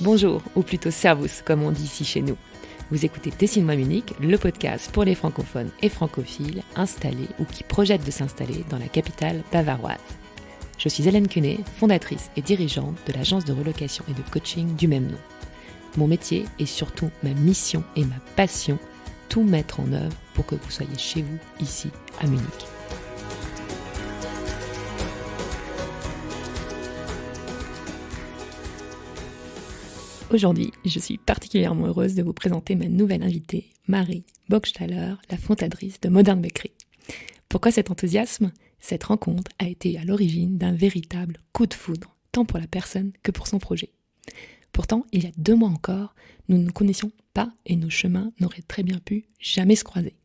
Bonjour, ou plutôt servus, comme on dit ici chez nous. Vous écoutez Dessine-moi Munich, le podcast pour les francophones et francophiles installés ou qui projettent de s'installer dans la capitale bavaroise. Je suis Hélène Cunet, fondatrice et dirigeante de l'agence de relocation et de coaching du même nom. Mon métier et surtout ma mission et ma passion, tout mettre en œuvre pour que vous soyez chez vous, ici, à Munich. Aujourd'hui, je suis particulièrement heureuse de vous présenter ma nouvelle invitée, Marie Bockstaller, la fondatrice de Modern Bakery. Pourquoi cet enthousiasme ? Cette rencontre a été à l'origine d'un véritable coup de foudre, tant pour la personne que pour son projet. Pourtant, il y a 2 mois encore, nous ne nous connaissions pas et nos chemins n'auraient très bien pu jamais se croiser.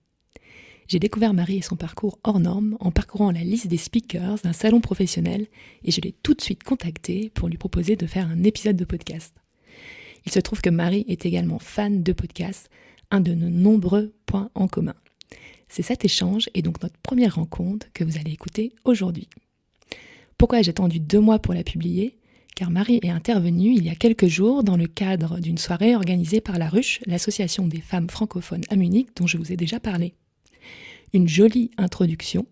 J'ai découvert Marie et son parcours hors norme en parcourant la liste des speakers d'un salon professionnel et je l'ai tout de suite contactée pour lui proposer de faire un épisode de podcast. Il se trouve que Marie est également fan de podcasts, un de nos nombreux points en commun. C'est cet échange et donc notre première rencontre que vous allez écouter aujourd'hui. Pourquoi j'ai attendu 2 mois pour la publier ? Car Marie est intervenue il y a quelques jours dans le cadre d'une soirée organisée par La Ruche, l'association des femmes francophones à Munich dont je vous ai déjà parlé. Une jolie introduction.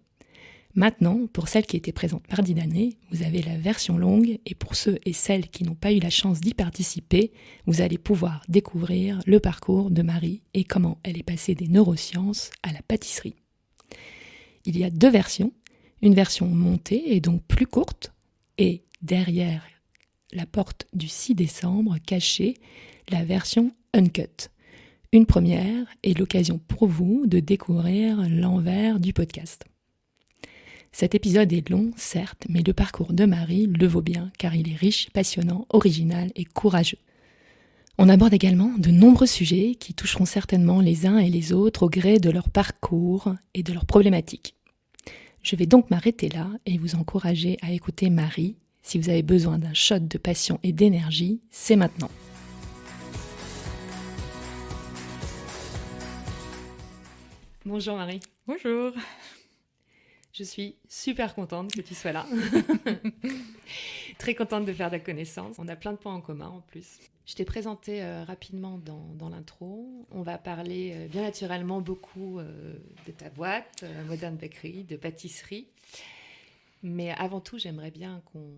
Maintenant, pour celles qui étaient présentes mardi dernier, vous avez la version longue et pour ceux et celles qui n'ont pas eu la chance d'y participer, vous allez pouvoir découvrir le parcours de Marie et comment elle est passée des neurosciences à la pâtisserie. Il y a 2 versions, une version montée et donc plus courte et derrière la porte du 6 décembre cachée, la version uncut. Une première et l'occasion pour vous de découvrir l'envers du podcast. Cet épisode est long, certes, mais le parcours de Marie le vaut bien car il est riche, passionnant, original et courageux. On aborde également de nombreux sujets qui toucheront certainement les uns et les autres au gré de leur parcours et de leurs problématiques. Je vais donc m'arrêter là et vous encourager à écouter Marie. Si vous avez besoin d'un shot de passion et d'énergie, c'est maintenant. Bonjour Marie. Bonjour. Je suis super contente que tu sois là. Très contente de faire ta connaissance. On a plein de points en commun en plus. Je t'ai présenté rapidement dans l'intro. On va parler bien naturellement beaucoup de ta boîte, Modern Bakery, de pâtisserie. Mais avant tout, j'aimerais bien qu'on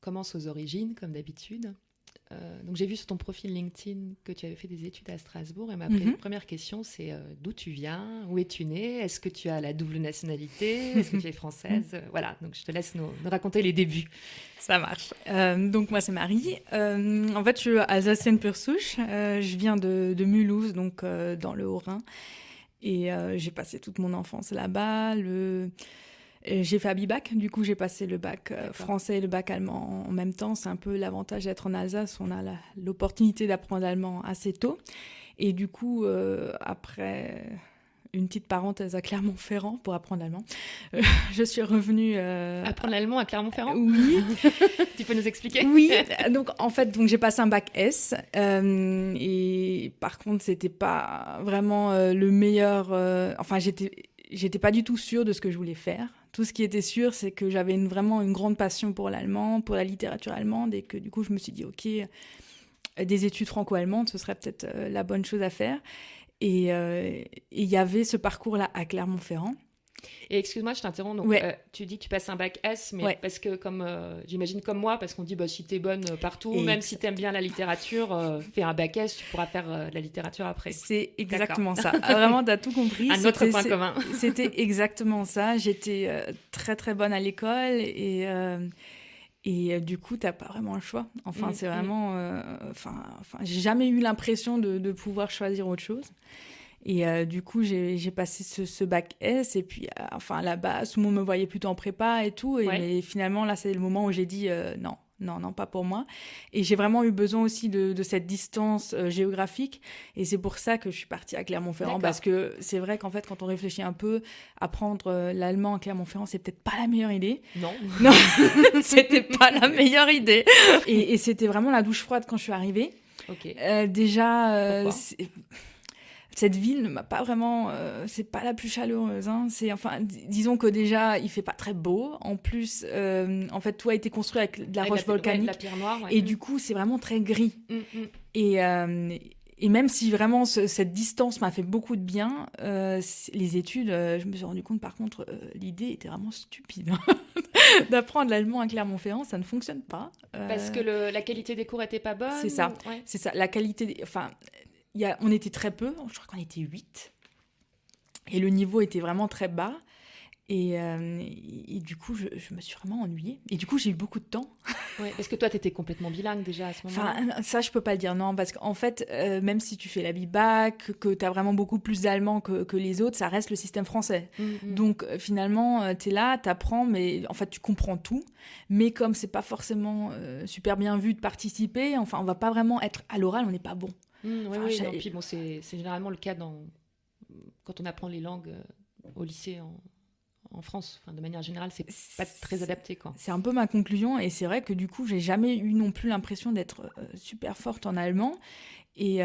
commence aux origines, comme d'habitude. Donc j'ai vu sur ton profil LinkedIn que tu avais fait des études à Strasbourg et ma première question c'est d'où tu viens, où es-tu née, est-ce que tu as la double nationalité, est-ce que tu es française, voilà, donc je te laisse nous raconter les débuts. Ça marche. Donc moi c'est Marie. En fait je suis alsacienne pure souche. Je viens de Mulhouse, donc dans le Haut-Rhin, et j'ai passé toute mon enfance là-bas. J'ai fait Abibac, du coup j'ai passé le bac français et le bac allemand en même temps. C'est un peu l'avantage d'être en Alsace, on a l'opportunité d'apprendre l'allemand assez tôt. Et du coup, après une petite parenthèse à Clermont-Ferrand pour apprendre l'allemand, je suis revenue... Apprendre l'allemand à Clermont-Ferrand ? Oui. Tu peux nous expliquer ? Oui, donc en fait j'ai passé un bac S, et par contre c'était pas vraiment le meilleur... Enfin j'étais pas du tout sûre de ce que je voulais faire. Tout ce qui était sûr, c'est que j'avais vraiment une grande passion pour l'allemand, pour la littérature allemande, et que du coup, je me suis dit, OK, des études franco-allemandes, ce serait peut-être la bonne chose à faire. Et il y avait ce parcours-là à Clermont-Ferrand. Et excuse-moi, je t'interromps. Donc, Ouais. tu dis que tu passes un bac S, mais Ouais. parce que, comme j'imagine comme moi, parce qu'on dit si t'es bonne partout, même si t'aimes bien la littérature, fais un bac S, tu pourras faire la littérature après. C'est exactement ça. Vraiment, t'as tout compris. Un autre point commun. C'était exactement ça. J'étais très, très bonne à l'école et du coup, t'as pas vraiment le choix. Enfin, c'est vraiment... j'ai jamais eu l'impression de pouvoir choisir autre chose. Et du coup, j'ai passé ce bac S. Et puis, là-bas, tout le monde me voyait plutôt en prépa et tout. Mais finalement, là, c'est le moment où j'ai dit non, pas pour moi. Et j'ai vraiment eu besoin aussi de cette distance géographique. Et c'est pour ça que je suis partie à Clermont-Ferrand. D'accord. Parce que c'est vrai qu'en fait, quand on réfléchit un peu, apprendre l'allemand à Clermont-Ferrand, c'est peut-être pas la meilleure idée. Non, c'était pas la meilleure idée. Et c'était vraiment la douche froide quand je suis arrivée. Ok. Déjà... Pourquoi cette ville ne m'a pas vraiment... c'est pas la plus chaleureuse. Hein. Disons que déjà, il fait pas très beau. En plus, en fait, tout a été construit avec de la roche volcanique. De la pierre noire. Ouais. Et du coup, c'est vraiment très gris. Mm. Et même si vraiment cette distance m'a fait beaucoup de bien, les études, je me suis rendu compte, par contre, l'idée était vraiment stupide. D'apprendre l'allemand à Clermont-Ferrand, ça ne fonctionne pas. Parce que la qualité des cours était pas bonne. C'est ça. Ouais. C'est ça. La qualité... on était très peu, je crois qu'on était 8. Et le niveau était vraiment très bas. Et du coup, je me suis vraiment ennuyée. Et du coup, j'ai eu beaucoup de temps. Ouais, parce que toi, tu étais complètement bilingue déjà à ce moment-là. Enfin, ça, je peux pas le dire, non. Parce qu'en fait, même si tu fais la BIBAC, que tu as vraiment beaucoup plus d'allemand que les autres, ça reste le système français. Donc, finalement, tu es là, tu apprends, mais en fait, tu comprends tout. Mais comme c'est pas forcément super bien vu de participer, enfin, on va pas vraiment être à l'oral, on n'est pas bon. Oui. Puis bon, c'est généralement le cas quand on apprend les langues au lycée en France, de manière générale, c'est pas très adapté, quoi. C'est un peu ma conclusion, et c'est vrai que du coup, j'ai jamais eu non plus l'impression d'être super forte en allemand, et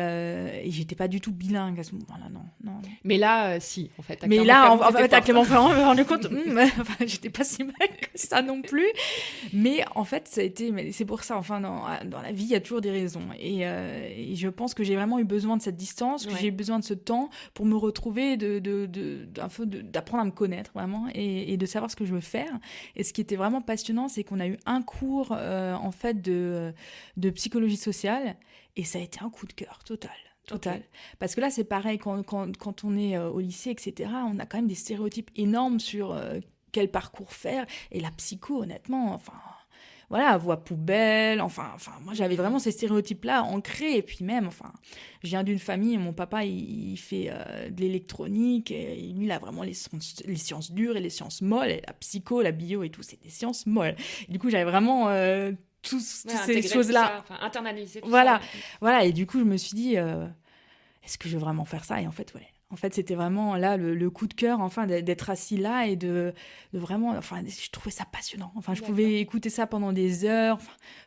j'étais pas du tout bilingue à ce moment-là, non. Mais là, si, en fait. Mais là, en fait, à Clermont-Ferrand, je me suis rendu compte, j'étais pas si mal que ça non plus. Mais en fait, c'est pour ça, enfin, dans la vie, il y a toujours des raisons. Et je pense que j'ai vraiment eu besoin de cette distance, que j'ai eu besoin de ce temps pour me retrouver, d'apprendre à me connaître, vraiment, et de savoir ce que je veux faire. Et ce qui était vraiment passionnant, c'est qu'on a eu un cours, en fait, de psychologie sociale, et ça a été un coup de cœur total. Okay. Parce que là, c'est pareil, quand on est au lycée, etc., on a quand même des stéréotypes énormes sur quel parcours faire. Et la psycho, honnêtement, voilà, voix poubelle, enfin, moi, j'avais vraiment ces stéréotypes-là ancrés. Et puis même, je viens d'une famille, mon papa, il fait de l'électronique, et lui, il a vraiment les sciences dures et les sciences molles, et la psycho, la bio et tout, c'est des sciences molles. Et du coup, j'avais vraiment... toutes ces choses-là. Internaliser tout ça. Voilà, et du coup, je me suis dit, est-ce que je veux vraiment faire ça ? Et en fait, ouais. En fait, c'était vraiment là le coup de cœur, d'être assis là et de vraiment... je trouvais ça passionnant. Je pouvais écouter ça pendant des heures,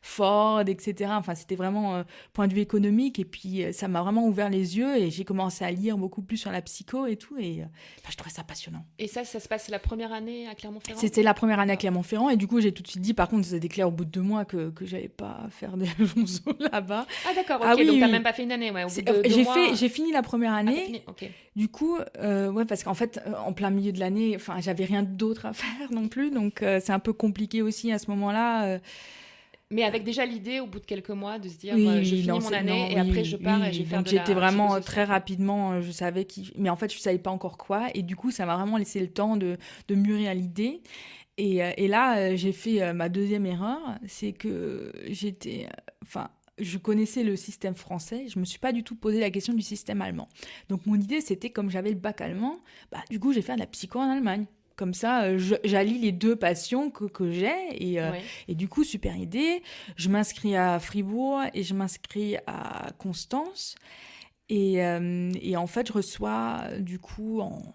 Ford, etc. C'était vraiment point de vue économique. Et puis, ça m'a vraiment ouvert les yeux et j'ai commencé à lire beaucoup plus sur la psycho et tout. Et je trouvais ça passionnant. Et ça se passe la première année à Clermont-Ferrand ? C'était la première année à Clermont-Ferrand. Et du coup, j'ai tout de suite dit, par contre, c'était clair au bout de 2 mois que j'allais pas faire des jonzo là-bas. Ah d'accord, ok. Donc, t'as même pas fait une année, ouais. Au bout de 2 mois... J'ai fini la première année. Ah, ok. Du coup, parce qu'en fait, en plein milieu de l'année, j'avais rien d'autre à faire non plus, donc c'est un peu compliqué aussi à ce moment-là. Mais avec déjà l'idée, au bout de quelques mois, de se dire, je finis mon année et après je pars et je vais faire de la... Donc j'étais vraiment très rapidement, je savais mais en fait, je savais pas encore quoi, et du coup, ça m'a vraiment laissé le temps de mûrir l'idée. Et là, j'ai fait ma deuxième erreur, c'est que je connaissais le système français, je me suis pas du tout posé la question du système allemand. Donc mon idée, c'était, comme j'avais le bac allemand, du coup, j'ai fait de la psycho en Allemagne. Comme ça, j'allie les 2 passions que j'ai. Et du coup, super idée. Je m'inscris à Fribourg et je m'inscris à Constance. Et en fait, je reçois, du coup, en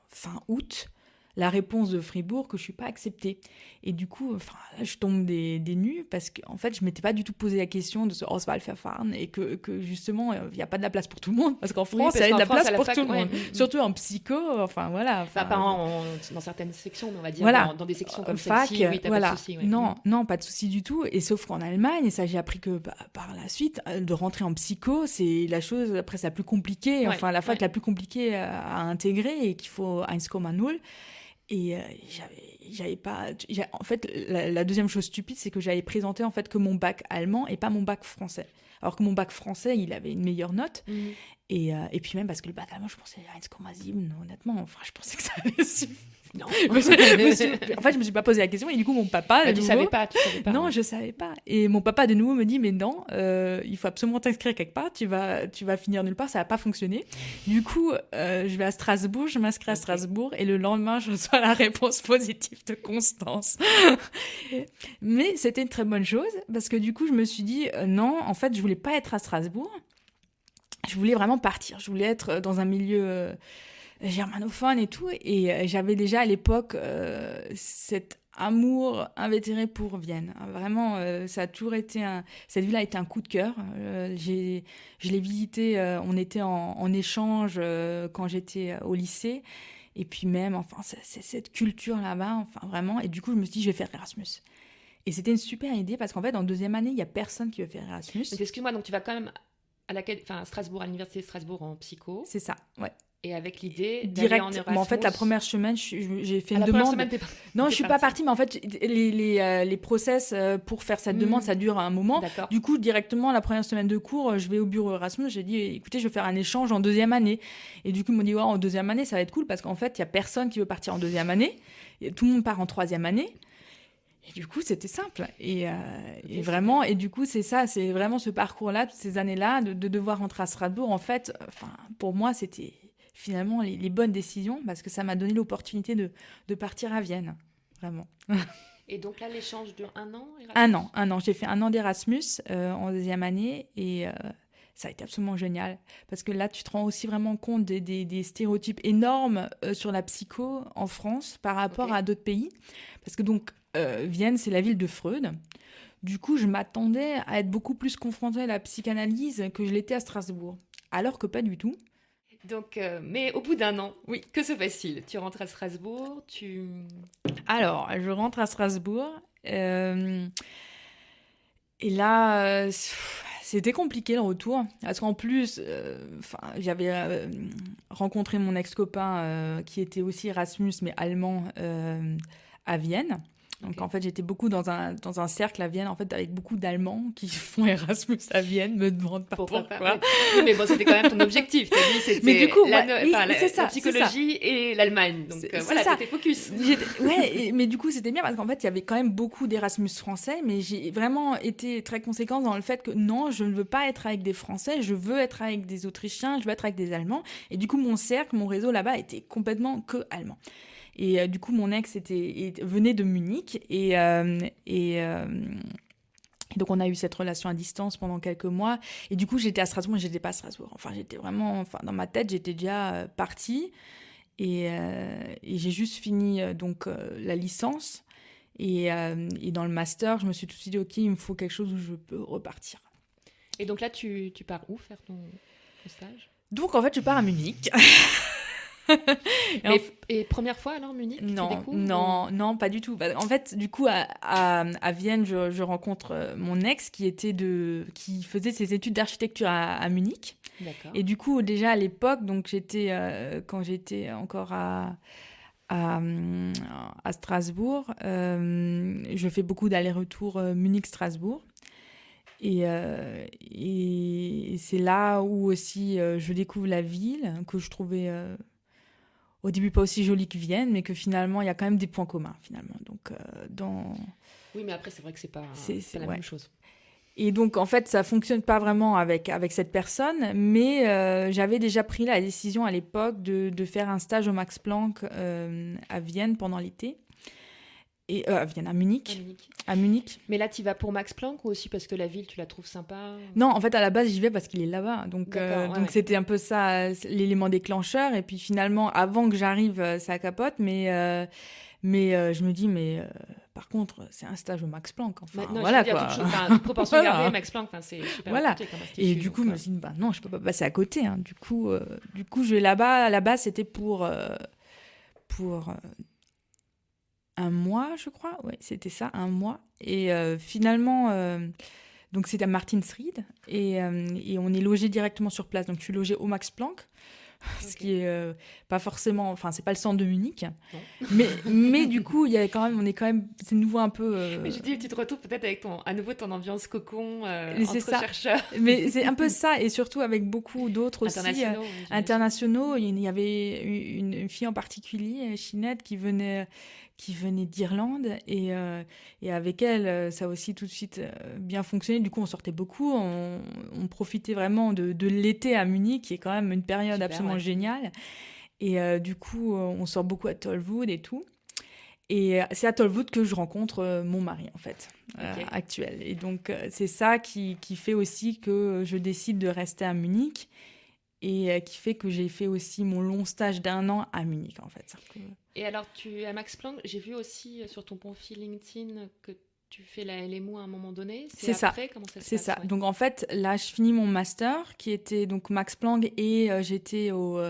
fin août, la réponse de Fribourg que je ne suis pas acceptée. Et du coup, là, je tombe des nues parce qu'en fait, je ne m'étais pas du tout posé la question de ce Auswahlverfahren et que justement, il n'y a pas de la place pour tout le monde. Parce qu'en France, il y a de la place pour tout le monde. Surtout en psycho, voilà. Pas dans certaines sections, mais on va dire dans des sections comme celle-ci, oui, t'as pas de souci. Non, pas de souci du tout. Et sauf qu'en Allemagne, et ça, j'ai appris que par la suite, de rentrer en psycho, c'est la chose, après, c'est la plus compliquée, la fac la plus compliquée à intégrer et qu'il faut 1,0. Et j'avais pas... En fait, la deuxième chose stupide, c'est que j'avais présenté en fait que mon bac allemand et pas mon bac français. Alors que mon bac français, il avait une meilleure note. Et puis même parce que le bac allemand, je pensais à 1,7, honnêtement. Je pensais que ça allait suffire. Non. En fait, je me suis pas posé la question. Et du coup, mon papa... tu savais pas. Non, je savais pas. Et mon papa, de nouveau, me dit, mais non, il faut absolument t'inscrire quelque part. Tu vas finir nulle part, ça va pas fonctionner. Du coup, je vais à Strasbourg, je m'inscris à Strasbourg. Et le lendemain, je reçois la réponse positive de Constance. Mais c'était une très bonne chose. Parce que du coup, je me suis dit, non, en fait, je voulais pas être à Strasbourg. Je voulais vraiment partir. Je voulais être dans un milieu... germanophone et tout. Et j'avais déjà à l'époque cet amour invétéré pour Vienne. Vraiment, ça a toujours été cette ville a été un coup de cœur. Je l'ai visité, on était en échange quand j'étais au lycée. Et puis même, enfin, c'est cette culture là-bas, enfin vraiment. Et du coup, je me suis dit, je vais faire Erasmus. Et c'était une super idée parce qu'en fait, en deuxième année, il n'y a personne qui veut faire Erasmus. Donc, excuse-moi, donc tu vas quand même à Strasbourg, à l'université de Strasbourg en psycho. C'est ça, ouais. Et avec l'idée d'aller Direct. en Erasmus. Mais en fait, la première semaine, j'ai fait une la demande. première semaine, Non, je suis pas partie, mais en fait, les process pour faire cette demande, ça dure un moment. D'accord. Du coup, directement, la première semaine de cours, je vais au bureau Erasmus. J'ai dit, écoutez, je vais faire un échange en deuxième année. Et du coup, ils m'ont dit, ouais, en deuxième année, ça va être cool parce qu'en fait, il y a personne qui veut partir en deuxième année. Et tout le monde part en troisième année. Et du coup, c'était simple. Et vraiment, et du coup, c'est ça, c'est vraiment ce parcours-là, toutes ces années-là, de devoir rentrer à Strasbourg. En fait, pour moi, c'était finalement les bonnes décisions parce que ça m'a donné l'opportunité de partir à Vienne, vraiment. Et donc là, l'échange dure 1 an Erasmus ? Un an. J'ai fait 1 an d'Erasmus en deuxième année et ça a été absolument génial parce que là, tu te rends aussi vraiment compte des stéréotypes énormes sur la psycho en France par rapport à d'autres pays. Parce que donc, Vienne, c'est la ville de Freud. Du coup, je m'attendais à être beaucoup plus confrontée à la psychanalyse que je l'étais à Strasbourg. Alors que pas du tout. Donc, mais au bout d'1 an, oui, que se passe-t-il ? Tu rentres à Strasbourg, Alors, je rentre à Strasbourg. Et là, c'était compliqué le retour. Parce qu'en plus, j'avais rencontré mon ex-copain qui était aussi Erasmus, mais allemand, à Vienne. Donc, en fait, j'étais beaucoup dans un cercle à Vienne, en fait, avec beaucoup d'Allemands qui font Erasmus à Vienne, me demandent pas pourquoi. Oui, mais bon, c'était quand même ton objectif. T'as dit, c'était mais du coup, la psychologie et l'Allemagne. Donc, voilà, c'était focus. Mais du coup, c'était bien parce qu'en fait, il y avait quand même beaucoup d'Erasmus français, mais j'ai vraiment été très conséquente dans le fait que non, je ne veux pas être avec des Français, je veux être avec des Autrichiens, je veux être avec des Allemands. Et du coup, mon cercle, mon réseau là-bas était complètement que allemand. Et du coup, mon ex venait de Munich et donc, on a eu cette relation à distance pendant quelques mois. Et du coup, j'étais à Strasbourg, mais je n'étais pas à Strasbourg. Enfin, j'étais vraiment... dans ma tête, j'étais déjà partie. Et j'ai juste fini la licence. Et dans le master, je me suis tout de suite dit, OK, il me faut quelque chose où je peux repartir. Et donc là, tu pars où faire ton stage ? Donc, en fait, je pars à Munich. Et première fois alors Munich ? Non, pas du tout. En fait, du coup, à Vienne, je rencontre mon ex qui faisait ses études d'architecture à Munich. D'accord. Et du coup, déjà à l'époque, donc quand j'étais encore à Strasbourg, je fais beaucoup d'allers-retours Munich-Strasbourg. Et c'est là où aussi je découvre la ville que je trouvais au début pas aussi jolie que Vienne, mais que finalement il y a quand même des points communs finalement. Donc oui, mais après c'est vrai que c'est pas la même chose. Et donc en fait ça fonctionne pas vraiment avec cette personne, mais j'avais déjà pris la décision à l'époque de faire un stage au Max Planck à Vienne pendant l'été. Et à Munich. À Munich. Mais là, tu vas pour Max Planck ou aussi parce que la ville, tu la trouves sympa ? Non, en fait, à la base, j'y vais parce qu'il est là-bas. Donc c'était un peu ça, l'élément déclencheur. Et puis finalement, avant que j'arrive, ça capote. Mais je me dis, par contre, c'est un stage au Max Planck. Enfin, non, voilà quoi. Proportion gardée, Max Planck, c'est super. Voilà. Et du coup, je me suis dit, non, je peux pas passer à côté. Hein. Du coup, je vais là-bas. Là-bas, c'était pour 1 mois, je crois. Oui, c'était ça, 1 mois. Et finalement, donc c'était à Martinsried. Et on est logé directement sur place. Donc je suis logée au Max Planck. Ce qui est pas forcément... Enfin, c'est pas le centre de Munich. Mais du coup, c'est nouveau un peu... Mais je dis, tu te retrouves peut-être avec à nouveau ton ambiance cocon entre chercheurs. Mais c'est un peu ça. Et surtout avec beaucoup d'autres aussi. Internationaux. Il y avait une fille en particulier, Chinette, qui venait d'Irlande et avec elle ça a aussi tout de suite bien fonctionné. Du coup on sortait beaucoup, on profitait vraiment de l'été à Munich qui est quand même une période absolument géniale et du coup on sort beaucoup à Tolwood et tout et c'est à Tolwood que je rencontre mon mari en fait actuel et donc c'est ça qui fait aussi que je décide de rester à Munich et qui fait que j'ai fait aussi mon long stage d'1 an à Munich, en fait. Et alors, à Max Planck, j'ai vu aussi sur ton profil LinkedIn que tu fais la LMO à un moment donné. C'est après, ça. comment ça se C'est passe, ça. ouais. Donc, en fait, là, je finis mon master, qui était donc Max Planck, et j'étais au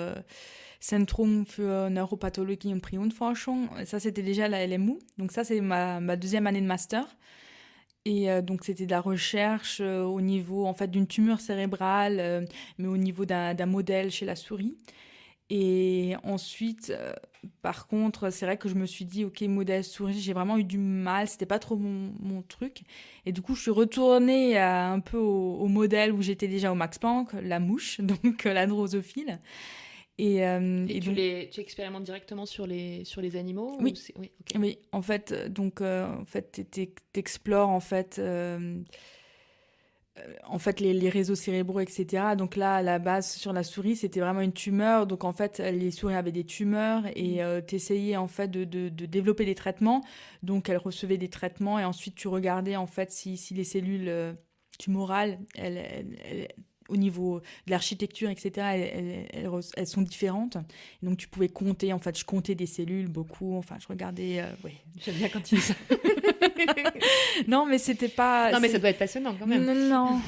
Zentrum für Neuropathologie und Prionforschung. Ça, c'était déjà la LMU. Donc, ça, c'est ma deuxième année de master. Et donc, c'était de la recherche au niveau, en fait, d'une tumeur cérébrale, mais au niveau d'un modèle chez la souris. Et ensuite, par contre, c'est vrai que je me suis dit, ok, modèle souris, j'ai vraiment eu du mal, c'était pas trop mon truc. Et du coup, je suis retournée un peu au modèle où j'étais déjà au Max Planck, la mouche, donc la drosophile. Et donc, tu expérimentes directement sur les animaux? Oui. Ou oui, okay. Oui, en fait, t'explores en fait les réseaux cérébraux, etc. Donc là, à la base, sur la souris, c'était vraiment une tumeur. Donc en fait, les souris avaient des tumeurs et t'essayais en fait de développer des traitements. Donc elles recevaient des traitements et ensuite tu regardais en fait si les cellules tumorales, au niveau de l'architecture, etc., elles sont différentes. Et donc tu pouvais compter, en fait, je comptais des cellules beaucoup. Enfin, je regardais. Oui. J'aime bien quand tu dis ça. Non, mais c'était pas. Non, mais ça doit être passionnant quand même. Non.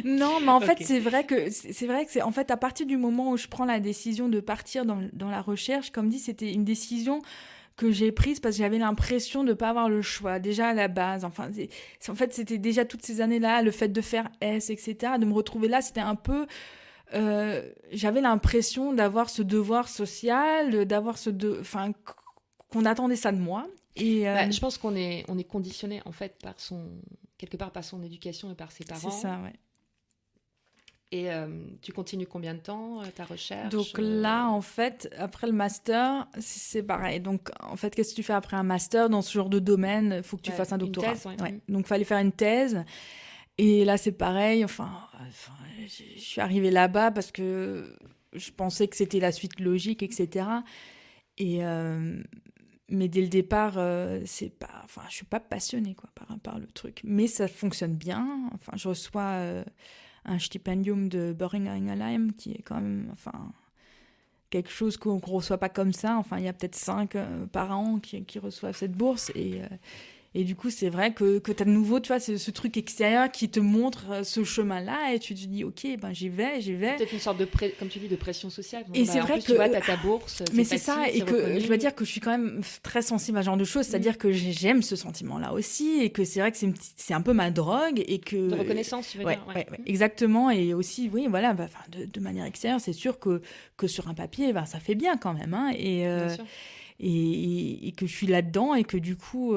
Non, mais en fait, c'est vrai que c'est en fait à partir du moment où je prends la décision de partir dans la recherche, comme dit, c'était une décision que j'ai prise parce que j'avais l'impression de pas avoir le choix déjà à la base. Enfin, en fait, c'était déjà toutes ces années-là, le fait de faire S, etc., de me retrouver là, c'était un peu. J'avais l'impression d'avoir ce devoir social, d'avoir enfin, qu'on attendait ça de moi. Et je pense qu'on est conditionné en fait quelque part par son éducation et par ses parents. C'est ça, ouais. Et tu continues combien de temps ta recherche? Donc là, en fait, après le master, c'est pareil. Donc, en fait, qu'est-ce que tu fais après un master dans ce genre de domaine? Il faut que tu fasses un doctorat. Une thèse, ouais. Ouais. Donc, il fallait faire une thèse. Et là, c'est pareil. Enfin, je suis arrivée là-bas parce que je pensais que c'était la suite logique, etc. Et mais dès le départ, c'est pas. Enfin, je suis pas passionnée quoi par le truc. Mais ça fonctionne bien. Enfin, je reçois un stipendium de Boehringer Ingelheim qui est quand même, enfin, quelque chose qu'on ne reçoit pas comme ça. Enfin, il y a peut-être 5 par an qui reçoivent cette bourse. Et du coup, c'est vrai que tu as de nouveau, tu vois, ce truc extérieur qui te montre ce chemin-là et tu te dis, ok, ben j'y vais. Peut-être une sorte de, comme tu dis, de pression sociale. Et c'est vrai que tu vois, tu as ta bourse. Mais c'est ça, et que je dois dire que je suis quand même très sensible à ce genre de choses, c'est-à-dire que j'aime ce sentiment-là aussi, et que c'est vrai que c'est un peu ma drogue, et que... De reconnaissance, tu veux dire. Ouais, exactement, et aussi, oui, voilà, de manière extérieure, c'est sûr que sur un papier, ça fait bien quand même, hein, Bien sûr. Et que je suis là-dedans, et que du coup...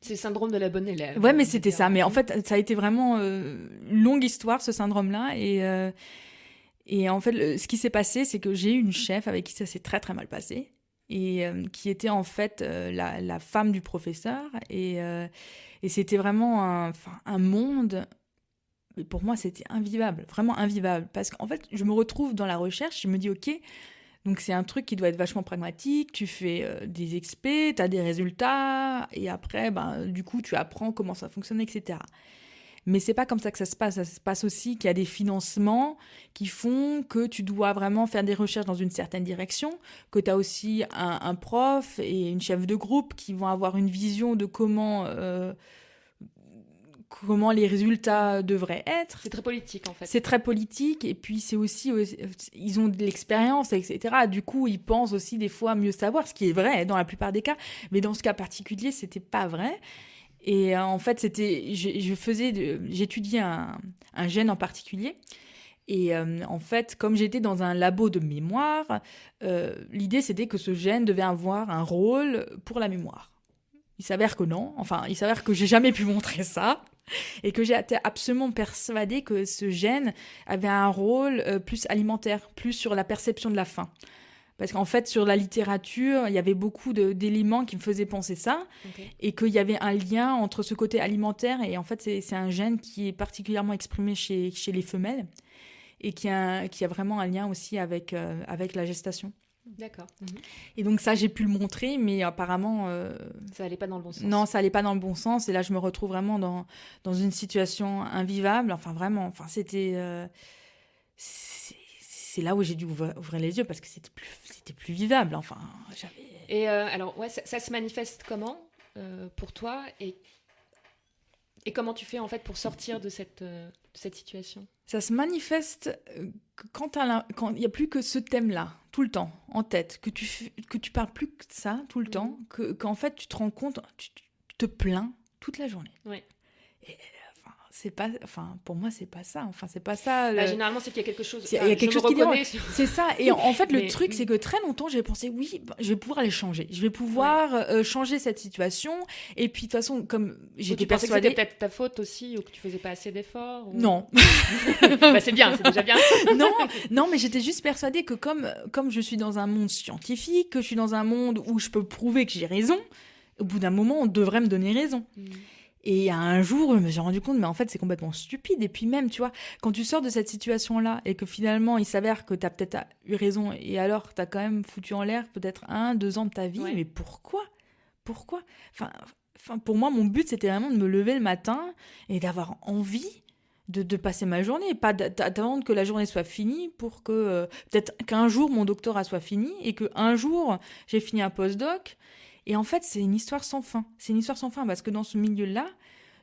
C'est le syndrome de la bonne élève. Ouais, mais c'était ça. Mais en fait, ça a été vraiment une longue histoire, ce syndrome-là. Et en fait, ce qui s'est passé, c'est que j'ai eu une chef avec qui ça s'est très, très mal passé. Et qui était en fait la femme du professeur. Et c'était vraiment un monde... Mais pour moi, c'était invivable, vraiment invivable. Parce qu'en fait, je me retrouve dans la recherche, je me dis, ok... Donc, c'est un truc qui doit être vachement pragmatique. Tu fais des expés, tu as des résultats, et après, du coup, tu apprends comment ça fonctionne, etc. Mais c'est pas comme ça que ça se passe. Ça se passe aussi qu'il y a des financements qui font que tu dois vraiment faire des recherches dans une certaine direction, que tu as aussi un prof et une chef de groupe qui vont avoir une vision de comment les résultats devraient être. C'est très politique, en fait. C'est très politique, et puis c'est aussi... Ils ont de l'expérience, etc. Du coup, ils pensent aussi des fois mieux savoir, ce qui est vrai dans la plupart des cas. Mais dans ce cas particulier, c'était pas vrai. Et en fait, j'étudiais un gène en particulier. Et en fait, comme j'étais dans un labo de mémoire, l'idée, c'était que ce gène devait avoir un rôle pour la mémoire. Il s'avère que non. Enfin, il s'avère que j'ai jamais pu montrer ça. Et que j'ai été absolument persuadée que ce gène avait un rôle plus alimentaire, plus sur la perception de la faim. Parce qu'en fait, sur la littérature, il y avait beaucoup d'éléments qui me faisaient penser ça, et qu'il y avait un lien entre ce côté alimentaire, et en fait, c'est un gène qui est particulièrement exprimé chez les femelles, et qui a vraiment un lien aussi avec la gestation. D'accord. Et donc ça, j'ai pu le montrer, mais apparemment... ça allait pas dans le bon sens. Non, ça allait pas dans le bon sens. Et là, je me retrouve vraiment dans une situation invivable. Enfin, vraiment. Enfin, c'était... c'est là où j'ai dû ouvrir les yeux parce que c'était plus vivable. Enfin, j'avais... Et alors, ouais, ça se manifeste comment pour toi et comment tu fais en fait pour sortir de cette situation? Ça se manifeste quand il n'y a plus que ce thème-là, tout le temps, en tête, que tu parles plus que de ça tout le temps, qu'en fait tu te rends compte, tu te plains toute la journée. Oui. Et, pour moi, c'est pas ça. Enfin, c'est pas ça. Généralement, c'est qu'il y a quelque chose. Il y a quelque chose qui dérange. C'est ça. Et en fait, le Mais... truc, c'est que très longtemps, j'ai pensé, oui, je vais pouvoir les changer. Je vais pouvoir changer cette situation. Et puis, de toute façon, comme j'étais persuadée... que c'était peut-être ta faute aussi, ou que tu faisais pas assez d'efforts ou... Non. C'est bien, c'est déjà bien. non, mais j'étais juste persuadée que comme je suis dans un monde scientifique, que je suis dans un monde où je peux prouver que j'ai raison, au bout d'un moment, on devrait me donner raison. Et un jour, je me suis rendu compte, mais en fait, c'est complètement stupide. Et puis même, tu vois, quand tu sors de cette situation-là et que finalement, il s'avère que tu as peut-être eu raison et alors tu as quand même foutu en l'air peut-être 1-2 ans de ta vie, mais pourquoi enfin, pour moi, mon but, c'était vraiment de me lever le matin et d'avoir envie de passer ma journée, pas d'attendre que la journée soit finie pour que peut-être qu'un jour, mon doctorat soit fini et qu'un jour, j'ai fini un postdoc. Et en fait, c'est une histoire sans fin. C'est une histoire sans fin parce que dans ce milieu-là,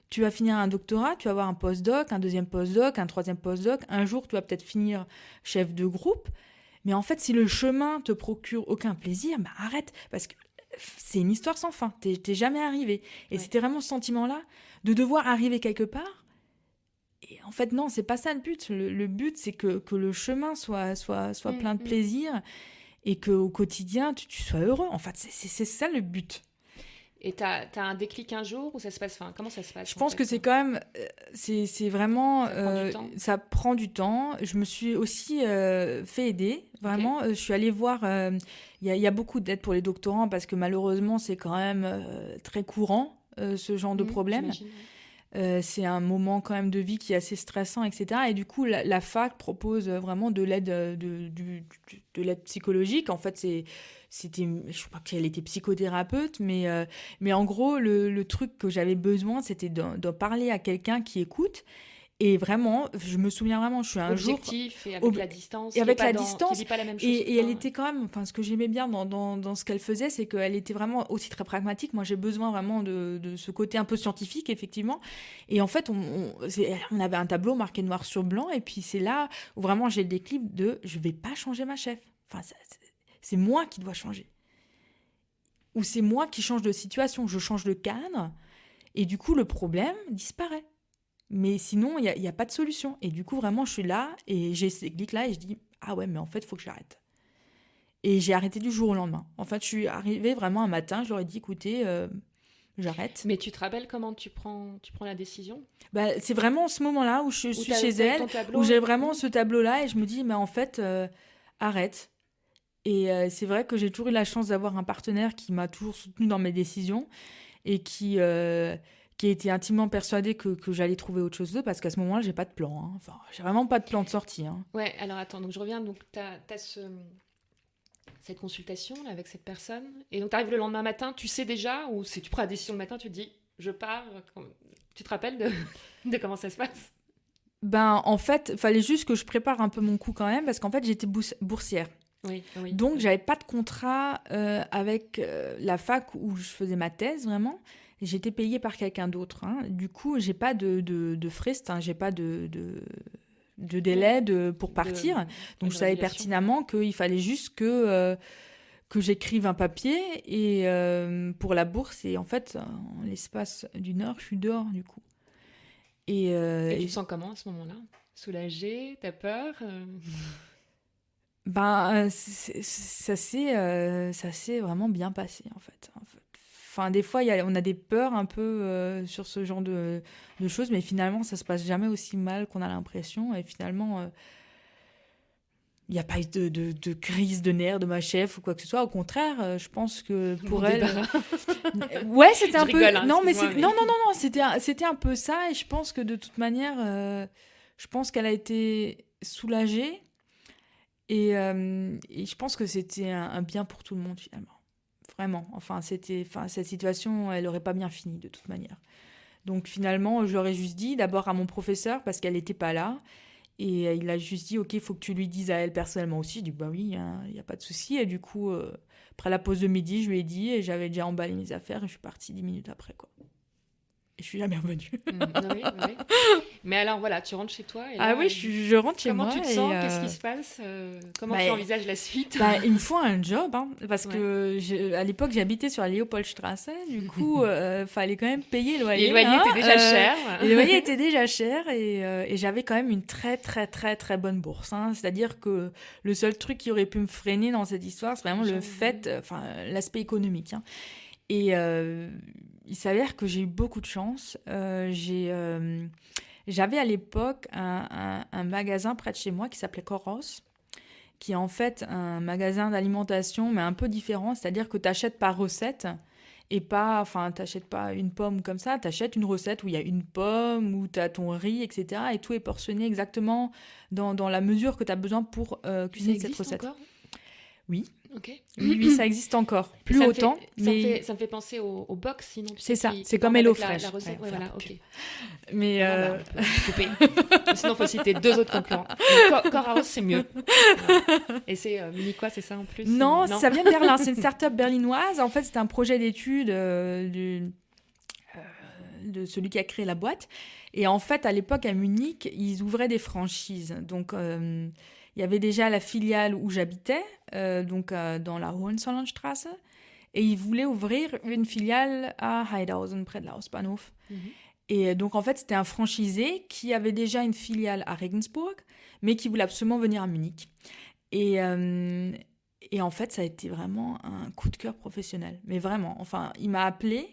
tu vas finir un doctorat, tu vas avoir un postdoc, un deuxième postdoc, un troisième postdoc. Un jour, tu vas peut-être finir chef de groupe. Mais en fait, si le chemin te procure aucun plaisir, bah arrête. Parce que c'est une histoire sans fin. T'es jamais arrivé. Et c'était vraiment ce sentiment-là de devoir arriver quelque part. Et en fait, non, c'est pas ça le but. Le but, c'est que le chemin soit plein de plaisir. Et qu'au quotidien, tu sois heureux. En fait, c'est ça le but. Et t'as un déclic un jour ou ça se passe, comment ça se passe? Je pense que c'est quand même, c'est vraiment, ça prend du temps. Je me suis aussi fait aider, vraiment. Je suis allée voir, il y a beaucoup d'aide pour les doctorants parce que malheureusement, c'est quand même très courant, ce genre de problème. C'est un moment quand même de vie qui est assez stressant, etc. Et du coup, la fac propose vraiment de l'aide, de l'aide psychologique. En fait, je crois qu'elle était psychothérapeute, mais en gros, le truc que j'avais besoin, c'était de parler à quelqu'un qui écoute. Et vraiment, je me souviens vraiment, je suis un jour... Objectif et avec la distance. Et avec la distance. Qui dit pas la même chose. Et elle était quand même... Enfin, ce que j'aimais bien dans ce qu'elle faisait, c'est qu'elle était vraiment aussi très pragmatique. Moi, j'ai besoin vraiment de ce côté un peu scientifique, effectivement. Et en fait, on avait un tableau marqué noir sur blanc. Et puis, c'est là où vraiment j'ai le déclic de... Je vais pas changer ma chef. Enfin, c'est moi qui dois changer. Ou c'est moi qui change de situation. Je change de cadre. Et du coup, le problème disparaît. Mais sinon, il n'y a pas de solution. Et du coup, vraiment, je suis là et j'ai ces clics-là et je dis « Ah ouais, mais en fait, il faut que j'arrête. » Et j'ai arrêté du jour au lendemain. En fait, je suis arrivée vraiment un matin, je leur ai dit « Écoutez, j'arrête. » Mais tu te rappelles comment tu prends la décision? C'est vraiment ce moment-là où je suis chez elle, où j'ai vraiment ce tableau-là et je me dis « Mais en fait, arrête. » Et c'est vrai que j'ai toujours eu la chance d'avoir un partenaire qui m'a toujours soutenue dans mes décisions et qui a été intimement persuadé que j'allais trouver autre chose d'eux, parce qu'à ce moment-là, j'ai pas de plan. Hein. Enfin, j'ai vraiment pas de plan de sortie. Hein. Ouais, alors attends, donc je reviens, donc t'as cette consultation là, avec cette personne, et donc t'arrives le lendemain matin, tu sais déjà, ou si tu prends la décision le matin, tu te dis, je pars, tu te rappelles de comment ça se passe? En fait, il fallait juste que je prépare un peu mon coup quand même, parce qu'en fait, j'étais boursière. Oui. Donc, j'avais pas de contrat avec la fac où je faisais ma thèse, vraiment. J'étais payée par quelqu'un d'autre. Hein. Du coup, j'ai pas de frist, hein, j'ai pas de délai pour partir. Donc, je savais pertinemment qu'il fallait juste que j'écrive un papier et pour la bourse. Et en fait, en l'espace d'une heure, je suis dehors, du coup. Et tu te sens comment à ce moment-là? Soulagée? T'as peur? Ça s'est vraiment bien passé, en fait. Enfin, des fois, on a des peurs un peu sur ce genre de choses, mais finalement, ça se passe jamais aussi mal qu'on a l'impression. Et finalement, il n'y a pas eu de crise de nerfs de ma chef ou quoi que ce soit. Au contraire, je pense que pour elle... Ouais, c'était un peu... Rigole, hein, non, mais non, c'était un peu ça. Et je pense que de toute manière, je pense qu'elle a été soulagée. Et je pense que c'était un bien pour tout le monde, finalement. Vraiment. Enfin, cette situation, elle n'aurait pas bien fini, de toute manière. Donc, finalement, je leur ai juste dit, d'abord à mon professeur, parce qu'elle n'était pas là. Et il a juste dit, OK, il faut que tu lui dises à elle personnellement aussi. Je dis, bah oui, il n'y a pas de souci. Et du coup, après la pause de midi, je lui ai dit, et j'avais déjà emballé mes affaires, et je suis partie 10 minutes après, quoi. Et je suis jamais revenue. Oui, oui. Mais alors voilà, tu rentres chez toi et Ah là, oui, je rentre chez moi. comment tu te sens? Qu'est-ce qui se passe? Comment tu envisages la suite? Il me faut un job, hein, parce que à l'époque, j'habitais sur la Leopoldstrasse. Du coup, fallait quand même payer le loyer. Et le loyer était déjà cher. Et le loyer était déjà cher et j'avais quand même une très, très, très, très bonne bourse. Hein. C'est-à-dire que le seul truc qui aurait pu me freiner dans cette histoire, c'est vraiment le fait, l'aspect économique. Hein. Et il s'avère que j'ai eu beaucoup de chance. J'avais à l'époque un magasin près de chez moi qui s'appelait Coros, qui est en fait un magasin d'alimentation, mais un peu différent. C'est-à-dire que tu achètes par recette et pas, tu n'achètes pas une pomme comme ça, tu achètes une recette où il y a une pomme, où tu as ton riz, etc. Et tout est portionné exactement dans la mesure que tu as besoin pour cuisiner cette recette. Encore ? Oui. Ok. Oui, ça existe encore. Plus autant. Ça me fait penser au box, sinon. C'est ça, c'est comme HelloFresh. La recette, ouais, voilà, ok. Mais on peut couper. Sinon, il faut citer 2 autres concurrents. Coraos, c'est mieux. Voilà. Et c'est Mini quoi, c'est ça en plus? Non, ça vient de Berlin. C'est une start-up berlinoise. En fait, c'était un projet d'étude de celui qui a créé la boîte. Et en fait, à l'époque, à Munich, ils ouvraient des franchises. Donc, il y avait déjà la filiale où j'habitais, dans la Hohenzollernstraße, et ils voulaient ouvrir une filiale à Heidhausen, près de la Hausbahnhof. Et donc, en fait, c'était un franchisé qui avait déjà une filiale à Regensburg, mais qui voulait absolument venir à Munich. Et en fait, ça a été vraiment un coup de cœur professionnel. Mais vraiment, enfin, il m'a appelé.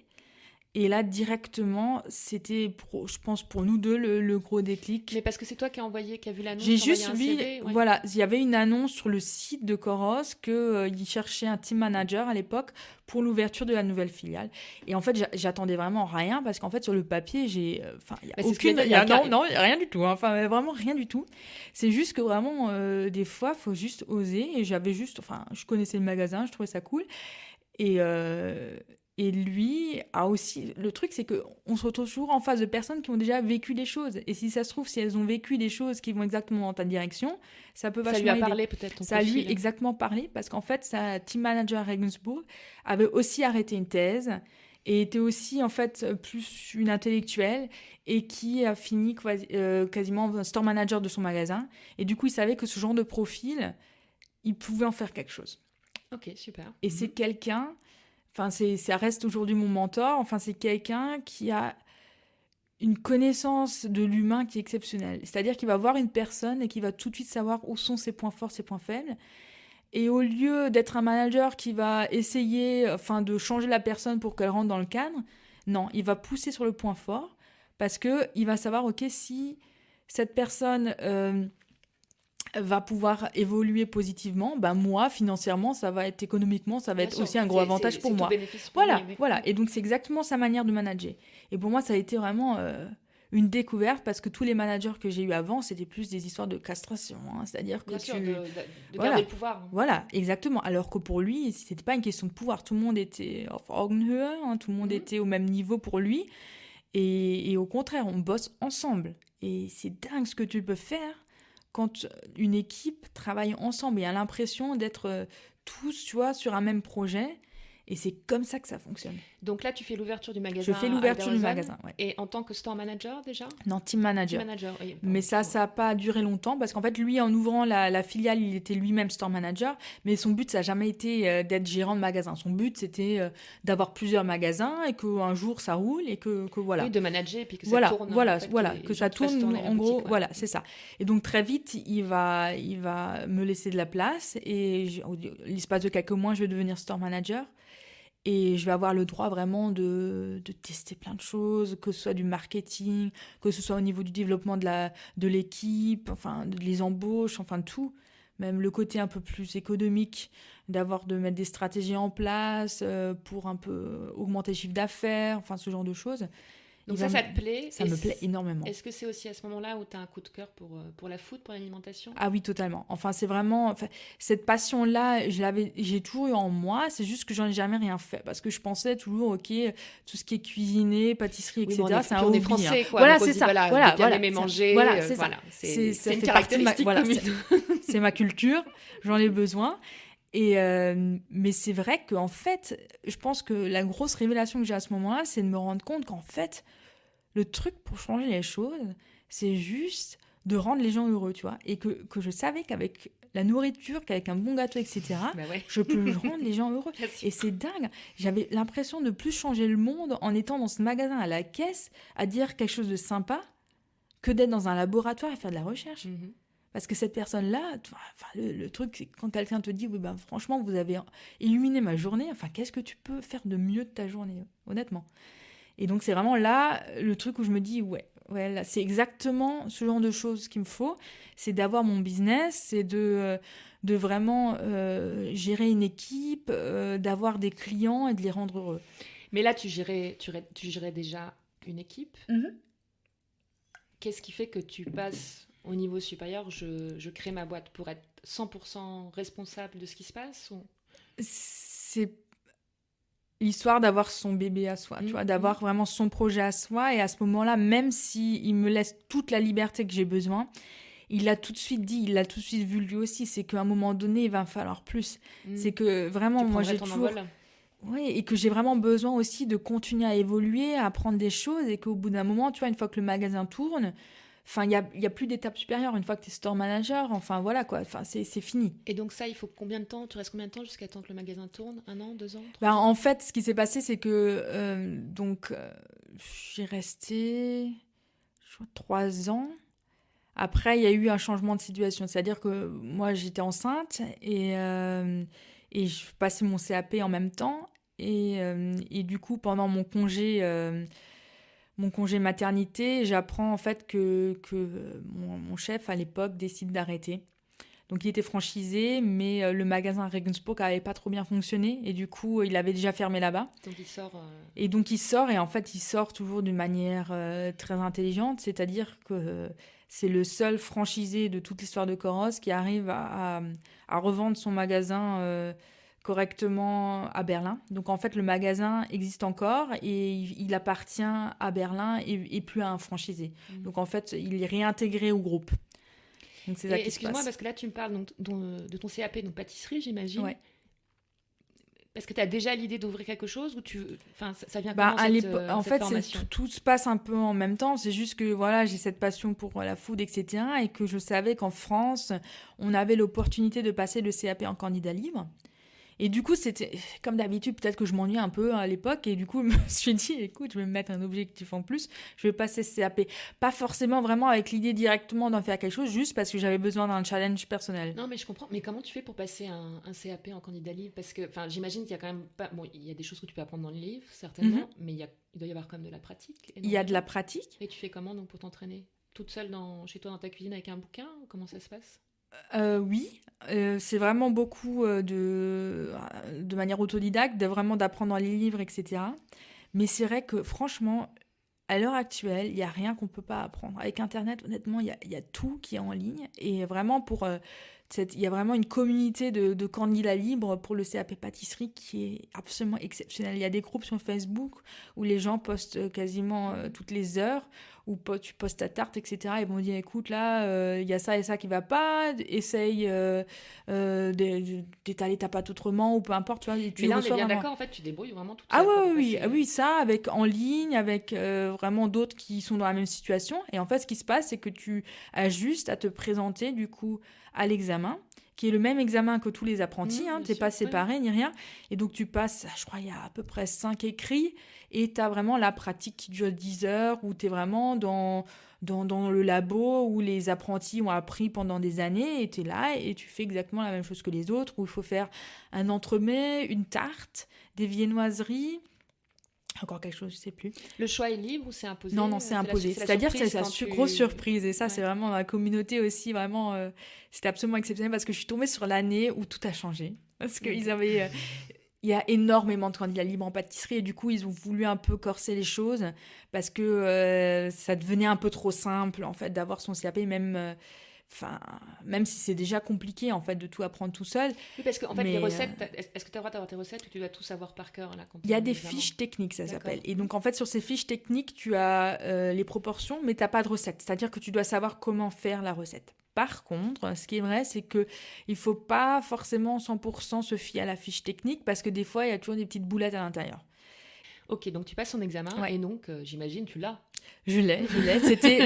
Et là, directement, c'était, je pense, pour nous deux, le gros déclic. Mais parce que c'est toi qui as vu l'annonce. J'ai juste vu, voilà, il y avait une annonce sur le site de Coros qu'ils cherchaient un team manager à l'époque pour l'ouverture de la nouvelle filiale. Et en fait, j'attendais vraiment rien parce qu'en fait, sur le papier, il y a rien du tout. Hein, enfin, vraiment rien du tout. C'est juste que vraiment, des fois, il faut juste oser. Et je connaissais le magasin, je trouvais ça cool. Et lui a aussi... Le truc, c'est qu'on se retrouve toujours en face de personnes qui ont déjà vécu des choses. Et si ça se trouve, si elles ont vécu des choses qui vont exactement dans ta direction, ça peut vachement aider. Ça lui a parlé peut-être, ton profil. Ça lui a exactement parlé, parce qu'en fait, sa team manager à Regensburg avait aussi arrêté une thèse et était aussi, en fait, plus une intellectuelle et qui a fini quasiment store manager de son magasin. Et du coup, il savait que ce genre de profil, il pouvait en faire quelque chose. Ok, super. Et c'est quelqu'un... Enfin, ça reste aujourd'hui mon mentor. Enfin, c'est quelqu'un qui a une connaissance de l'humain qui est exceptionnelle. C'est-à-dire qu'il va voir une personne et qu'il va tout de suite savoir où sont ses points forts, ses points faibles. Et au lieu d'être un manager qui va essayer de changer la personne pour qu'elle rentre dans le cadre, non, il va pousser sur le point fort parce qu'il va savoir, ok, si cette personne... va pouvoir évoluer positivement, moi, financièrement, économiquement, ça va être aussi un gros avantage pour moi. Voilà. Et donc, c'est exactement sa manière de manager. Et pour moi, ça a été vraiment une découverte parce que tous les managers que j'ai eu avant, c'était plus des histoires de castration. Hein. C'est-à-dire que bien sûr, de garder le pouvoir. Hein. Voilà, exactement. Alors que pour lui, c'était pas une question de pouvoir. Tout le monde était auf Augenhöhe, hein, tout le monde était au même niveau pour lui. Et au contraire, on bosse ensemble. Et c'est dingue ce que tu peux faire quand une équipe travaille ensemble et a l'impression d'être tous, tu vois, sur un même projet. Et c'est comme ça que ça fonctionne. Donc là, tu fais l'ouverture du magasin. Je fais l'ouverture du magasin, ouais. Et en tant que store manager déjà ? Non, team manager. Oui, mais ça n'a pas duré longtemps parce qu'en fait, lui, en ouvrant la filiale, il était lui-même store manager. Mais son but, ça n'a jamais été d'être gérant de magasin. Son but, c'était d'avoir plusieurs magasins et qu'un jour, ça roule et que voilà. Oui, de manager et puis que ça tourne. Voilà, que ça tourne en gros. Boutique, voilà, c'est ça. Et donc, très vite, il va me laisser de la place. Et l'espace de quelques mois, je vais devenir store manager. Et je vais avoir le droit vraiment de tester plein de choses, que ce soit du marketing, que ce soit au niveau du développement de l'équipe, les embauches, tout. Même le côté un peu plus économique, de mettre des stratégies en place pour un peu augmenter le chiffre d'affaires, ce genre de choses. Donc ça te plaît? Ça me plaît énormément. Est-ce que c'est aussi à ce moment-là où tu as un coup de cœur pour la food, pour l'alimentation? Ah oui, totalement. Enfin, c'est vraiment... Enfin, cette passion-là, j'ai toujours eu en moi. C'est juste que j'en ai jamais rien fait. Parce que je pensais toujours, OK, tout ce qui est cuisiné, pâtisserie, etc., c'est un hobby. On est français, quoi. Voilà, donc c'est ça. Voilà, bien aimer manger. Voilà, c'est ça. Voilà, c'est une fait partie de caractéristique commune. c'est ma culture. J'en ai besoin. Mais c'est vrai qu'en fait, je pense que la grosse révélation que j'ai à ce moment-là, c'est de me rendre compte qu'en fait, le truc pour changer les choses, c'est juste de rendre les gens heureux, tu vois. Et que je savais qu'avec la nourriture, qu'avec un bon gâteau, etc., je peux rendre les gens heureux. Et c'est dingue. J'avais l'impression de plus changer le monde en étant dans ce magasin à la caisse, à dire quelque chose de sympa, que d'être dans un laboratoire et faire de la recherche. Mm-hmm. Parce que cette personne-là, le truc, c'est quand quelqu'un te dit, oui, ben, franchement, vous avez illuminé ma journée, enfin, qu'est-ce que tu peux faire de mieux de ta journée, honnêtement? Et donc, c'est vraiment là le truc où je me dis, ouais, là, c'est exactement ce genre de choses qu'il me faut. C'est d'avoir mon business, c'est de vraiment gérer une équipe, d'avoir des clients et de les rendre heureux. Mais là, tu gérais déjà une équipe. Mm-hmm. Qu'est-ce qui fait que tu passes au niveau supérieur, je crée ma boîte pour être 100% responsable de ce qui se passe ou... C'est l'histoire d'avoir son bébé à soi, tu vois, d'avoir vraiment son projet à soi. Et à ce moment-là, même s'il me laisse toute la liberté que j'ai besoin, il l'a tout de suite dit, il l'a tout de suite vu lui aussi. C'est qu'à un moment donné, il va me falloir plus. C'est que vraiment, moi, j'ai toujours... Oui, et que j'ai vraiment besoin aussi de continuer à évoluer, à apprendre des choses. Et qu'au bout d'un moment, tu vois, une fois que le magasin tourne... Enfin, il y a plus d'étape supérieure une fois que tu es store manager. Enfin, voilà quoi. Enfin, c'est fini. Et donc ça, il faut combien de temps? Tu restes combien de temps jusqu'à temps que le magasin tourne? 1 an, 2 ans? En fait, ce qui s'est passé, c'est que j'ai resté 3 ans. Après, il y a eu un changement de situation. C'est-à-dire que moi, j'étais enceinte et je passais mon CAP en même temps. Et du coup, pendant mon congé maternité, j'apprends en fait que mon chef à l'époque décide d'arrêter. Donc il était franchisé, mais le magasin Regensburg n'avait pas trop bien fonctionné et du coup il avait déjà fermé là-bas. Donc il sort. Et donc il sort et en fait il sort toujours d'une manière très intelligente, c'est-à-dire que c'est le seul franchisé de toute l'histoire de Coros qui arrive à revendre son magasin correctement à Berlin. Donc en fait le magasin existe encore et il appartient à Berlin et plus à un franchisé. Donc en fait il est réintégré au groupe. Donc c'est ça qui excuse-moi se passe. Parce que là tu me parles donc, de ton CAP, donc pâtisserie j'imagine. Ouais. Parce que tu as déjà l'idée d'ouvrir quelque chose ou ça vient comment en cette fait formation? tout se passe un peu en même temps. C'est juste que voilà, j'ai cette passion pour la food, etc. Et que je savais qu'en France, on avait l'opportunité de passer le CAP en candidat libre. Et du coup, c'était comme d'habitude, peut-être que je m'ennuyais un peu à l'époque. Et du coup, je me suis dit, écoute, je vais me mettre un objectif en plus. Je vais passer ce CAP. Pas forcément vraiment avec l'idée directement d'en faire quelque chose, juste parce que j'avais besoin d'un challenge personnel. Non, mais je comprends. Mais comment tu fais pour passer un CAP en candidat libre? Parce que, j'imagine qu'il y a quand même pas... Bon, il y a des choses que tu peux apprendre dans le livre, certainement. Mais il doit y avoir quand même de la pratique. Il y a de la pratique. Et tu fais comment donc pour t'entraîner? Toute seule chez toi dans ta cuisine avec un bouquin? Comment ça se passe? Oui, c'est vraiment beaucoup de manière autodidacte, vraiment d'apprendre dans les livres, etc. Mais c'est vrai que franchement, à l'heure actuelle, il n'y a rien qu'on ne peut pas apprendre. Avec Internet, honnêtement, il y a tout qui est en ligne. Et vraiment, il y a vraiment une communauté de candidats libres pour le CAP pâtisserie qui est absolument exceptionnelle. Il y a des groupes sur Facebook où les gens postent quasiment toutes les heures, où tu postes ta tarte, etc. Ils vont dire, écoute, là, il y a ça et ça qui ne va pas, essaye d'étaler ta pâte autrement, ou peu importe. Tu vois, mais là, on est bien d'accord, en fait, tu débrouilles vraiment toute seule. Oui, ça, en ligne, avec vraiment d'autres qui sont dans la même situation. Et en fait, ce qui se passe, c'est que tu as juste à te présenter, du coup, à l'examen, qui est le même examen que tous les apprentis, tu n'es pas séparé ni rien. Et donc, tu passes, je crois, il y a à peu près 5 écrits, et tu as vraiment la pratique qui dure 10 heures, où tu es vraiment dans le labo, où les apprentis ont appris pendant des années, et tu es là, et tu fais exactement la même chose que les autres, où il faut faire un entremets, une tarte, des viennoiseries... Encore quelque chose, je ne sais plus. Le choix est libre ou c'est imposé? Non, c'est imposé. C'est-à-dire que c'est la grosse surprise. Et ça, c'est vraiment dans la communauté aussi, c'était absolument exceptionnel parce que je suis tombée sur l'année où tout a changé. Parce qu'ils avaient... il y a énormément de candidats libres en pâtisserie et du coup, ils ont voulu un peu corser les choses parce que ça devenait un peu trop simple, en fait, d'avoir son CAP, même si c'est déjà compliqué, en fait, de tout apprendre tout seul. Oui, parce qu'en fait, les Mais recettes, est-ce que tu as le droit d'avoir tes recettes ou tu dois tout savoir par cœur là, quand il tu y es a en des examen? fiches techniques, ça D'accord. s'appelle. Et donc, en fait, sur ces fiches techniques, tu as les proportions, mais tu n'as pas de recette. C'est-à-dire que tu dois savoir comment faire la recette. Par contre, ce qui est vrai, c'est qu'il ne faut pas forcément 100% se fier à la fiche technique parce que des fois, il y a toujours des petites boulettes à l'intérieur. Ok, donc tu passes ton examen Ouais. et donc, j'imagine, tu l'as. Je l'ai.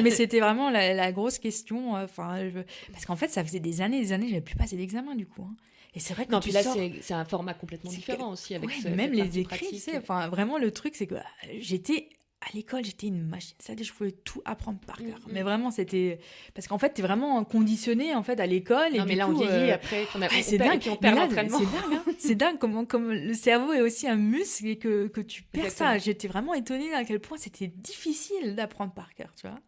Mais c'était vraiment la grosse question. Parce qu'en fait, ça faisait des années, je n'avais plus passé d'examen du coup. Hein. Et c'est vrai que Non, tu puis là, sors... c'est un format complètement différent aussi avec Ouais, cette même partie les écrits, pratique. vraiment, le truc, c'est que j'étais... À l'école, j'étais une machine. C'est-à-dire que je pouvais tout apprendre par cœur. Mais vraiment, c'était... Parce qu'en fait, t'es vraiment conditionné, en fait, à l'école. Non, et mais là, on vieillit après. c'est perd, dingue. et puis on perd Mais là, l'entraînement. c'est dingue. Hein. C'est dingue comme le cerveau est aussi un muscle et que tu perds Exactement. ça. J'étais vraiment étonnée à quel point c'était difficile d'apprendre par cœur, tu vois.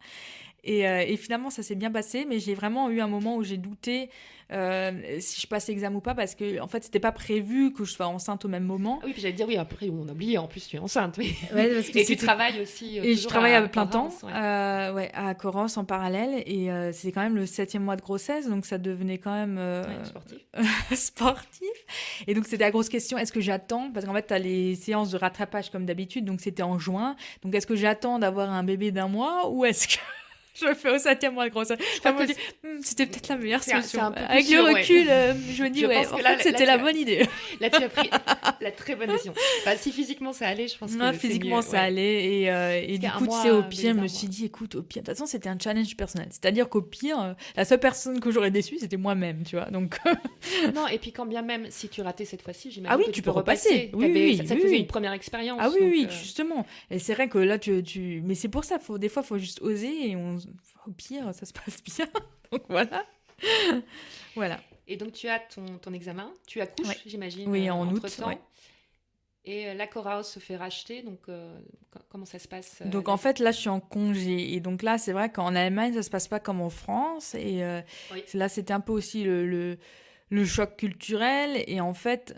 Et finalement, ça s'est bien passé, mais j'ai vraiment eu un moment où j'ai douté si je passe l'examen ou pas, parce que en fait, c'était pas prévu que je sois enceinte au même moment. Ah oui, puis j'allais te dire, oui, après, on a oublié, en plus, tu es enceinte. Oui. Ouais, parce que et tu travailles aussi. Et je travaille à plein temps, ouais. à Coros en parallèle, et c'était quand même le 7e mois de grossesse, donc ça devenait quand même Sportif. sportif. Et donc c'était la grosse question, est-ce que j'attends, parce qu'en fait tu as les séances de rattrapage comme d'habitude, donc c'était en juin, donc est-ce que j'attends d'avoir un bébé d'1 mois, ou est-ce que je le fais au 7e mois de grossesse? C'était peut-être la meilleure solution. Avec le recul, je me dis, en fait, c'était la bonne idée. Là, tu as pris la très bonne décision. Bah, si physiquement ça allait, je pense que physiquement, ça allait. Et du coup, tu sais, au pire, je me suis dit, écoute, au pire, de toute façon, c'était un challenge personnel. C'est-à-dire qu'au pire, la seule personne que j'aurais déçue, c'était moi-même, tu vois. Donc... Non, et puis quand bien même, si tu ratais cette fois-ci, j'imagine que tu peux repasser. Ça faisait une première expérience. Ah oui, justement. Et c'est vrai que là, mais c'est pour ça, des fois, il faut juste oser et au pire, ça se passe bien. Donc voilà. Voilà. Et donc, tu as ton examen, tu accouches, j'imagine. Oui, en août. Ouais. Et la Coraos se fait racheter, donc comment ça se passe Donc en fait, là, je suis en congé. Et donc là, c'est vrai qu'en Allemagne, ça se passe pas comme en France. Et là, c'était un peu aussi le choc culturel. Et en fait...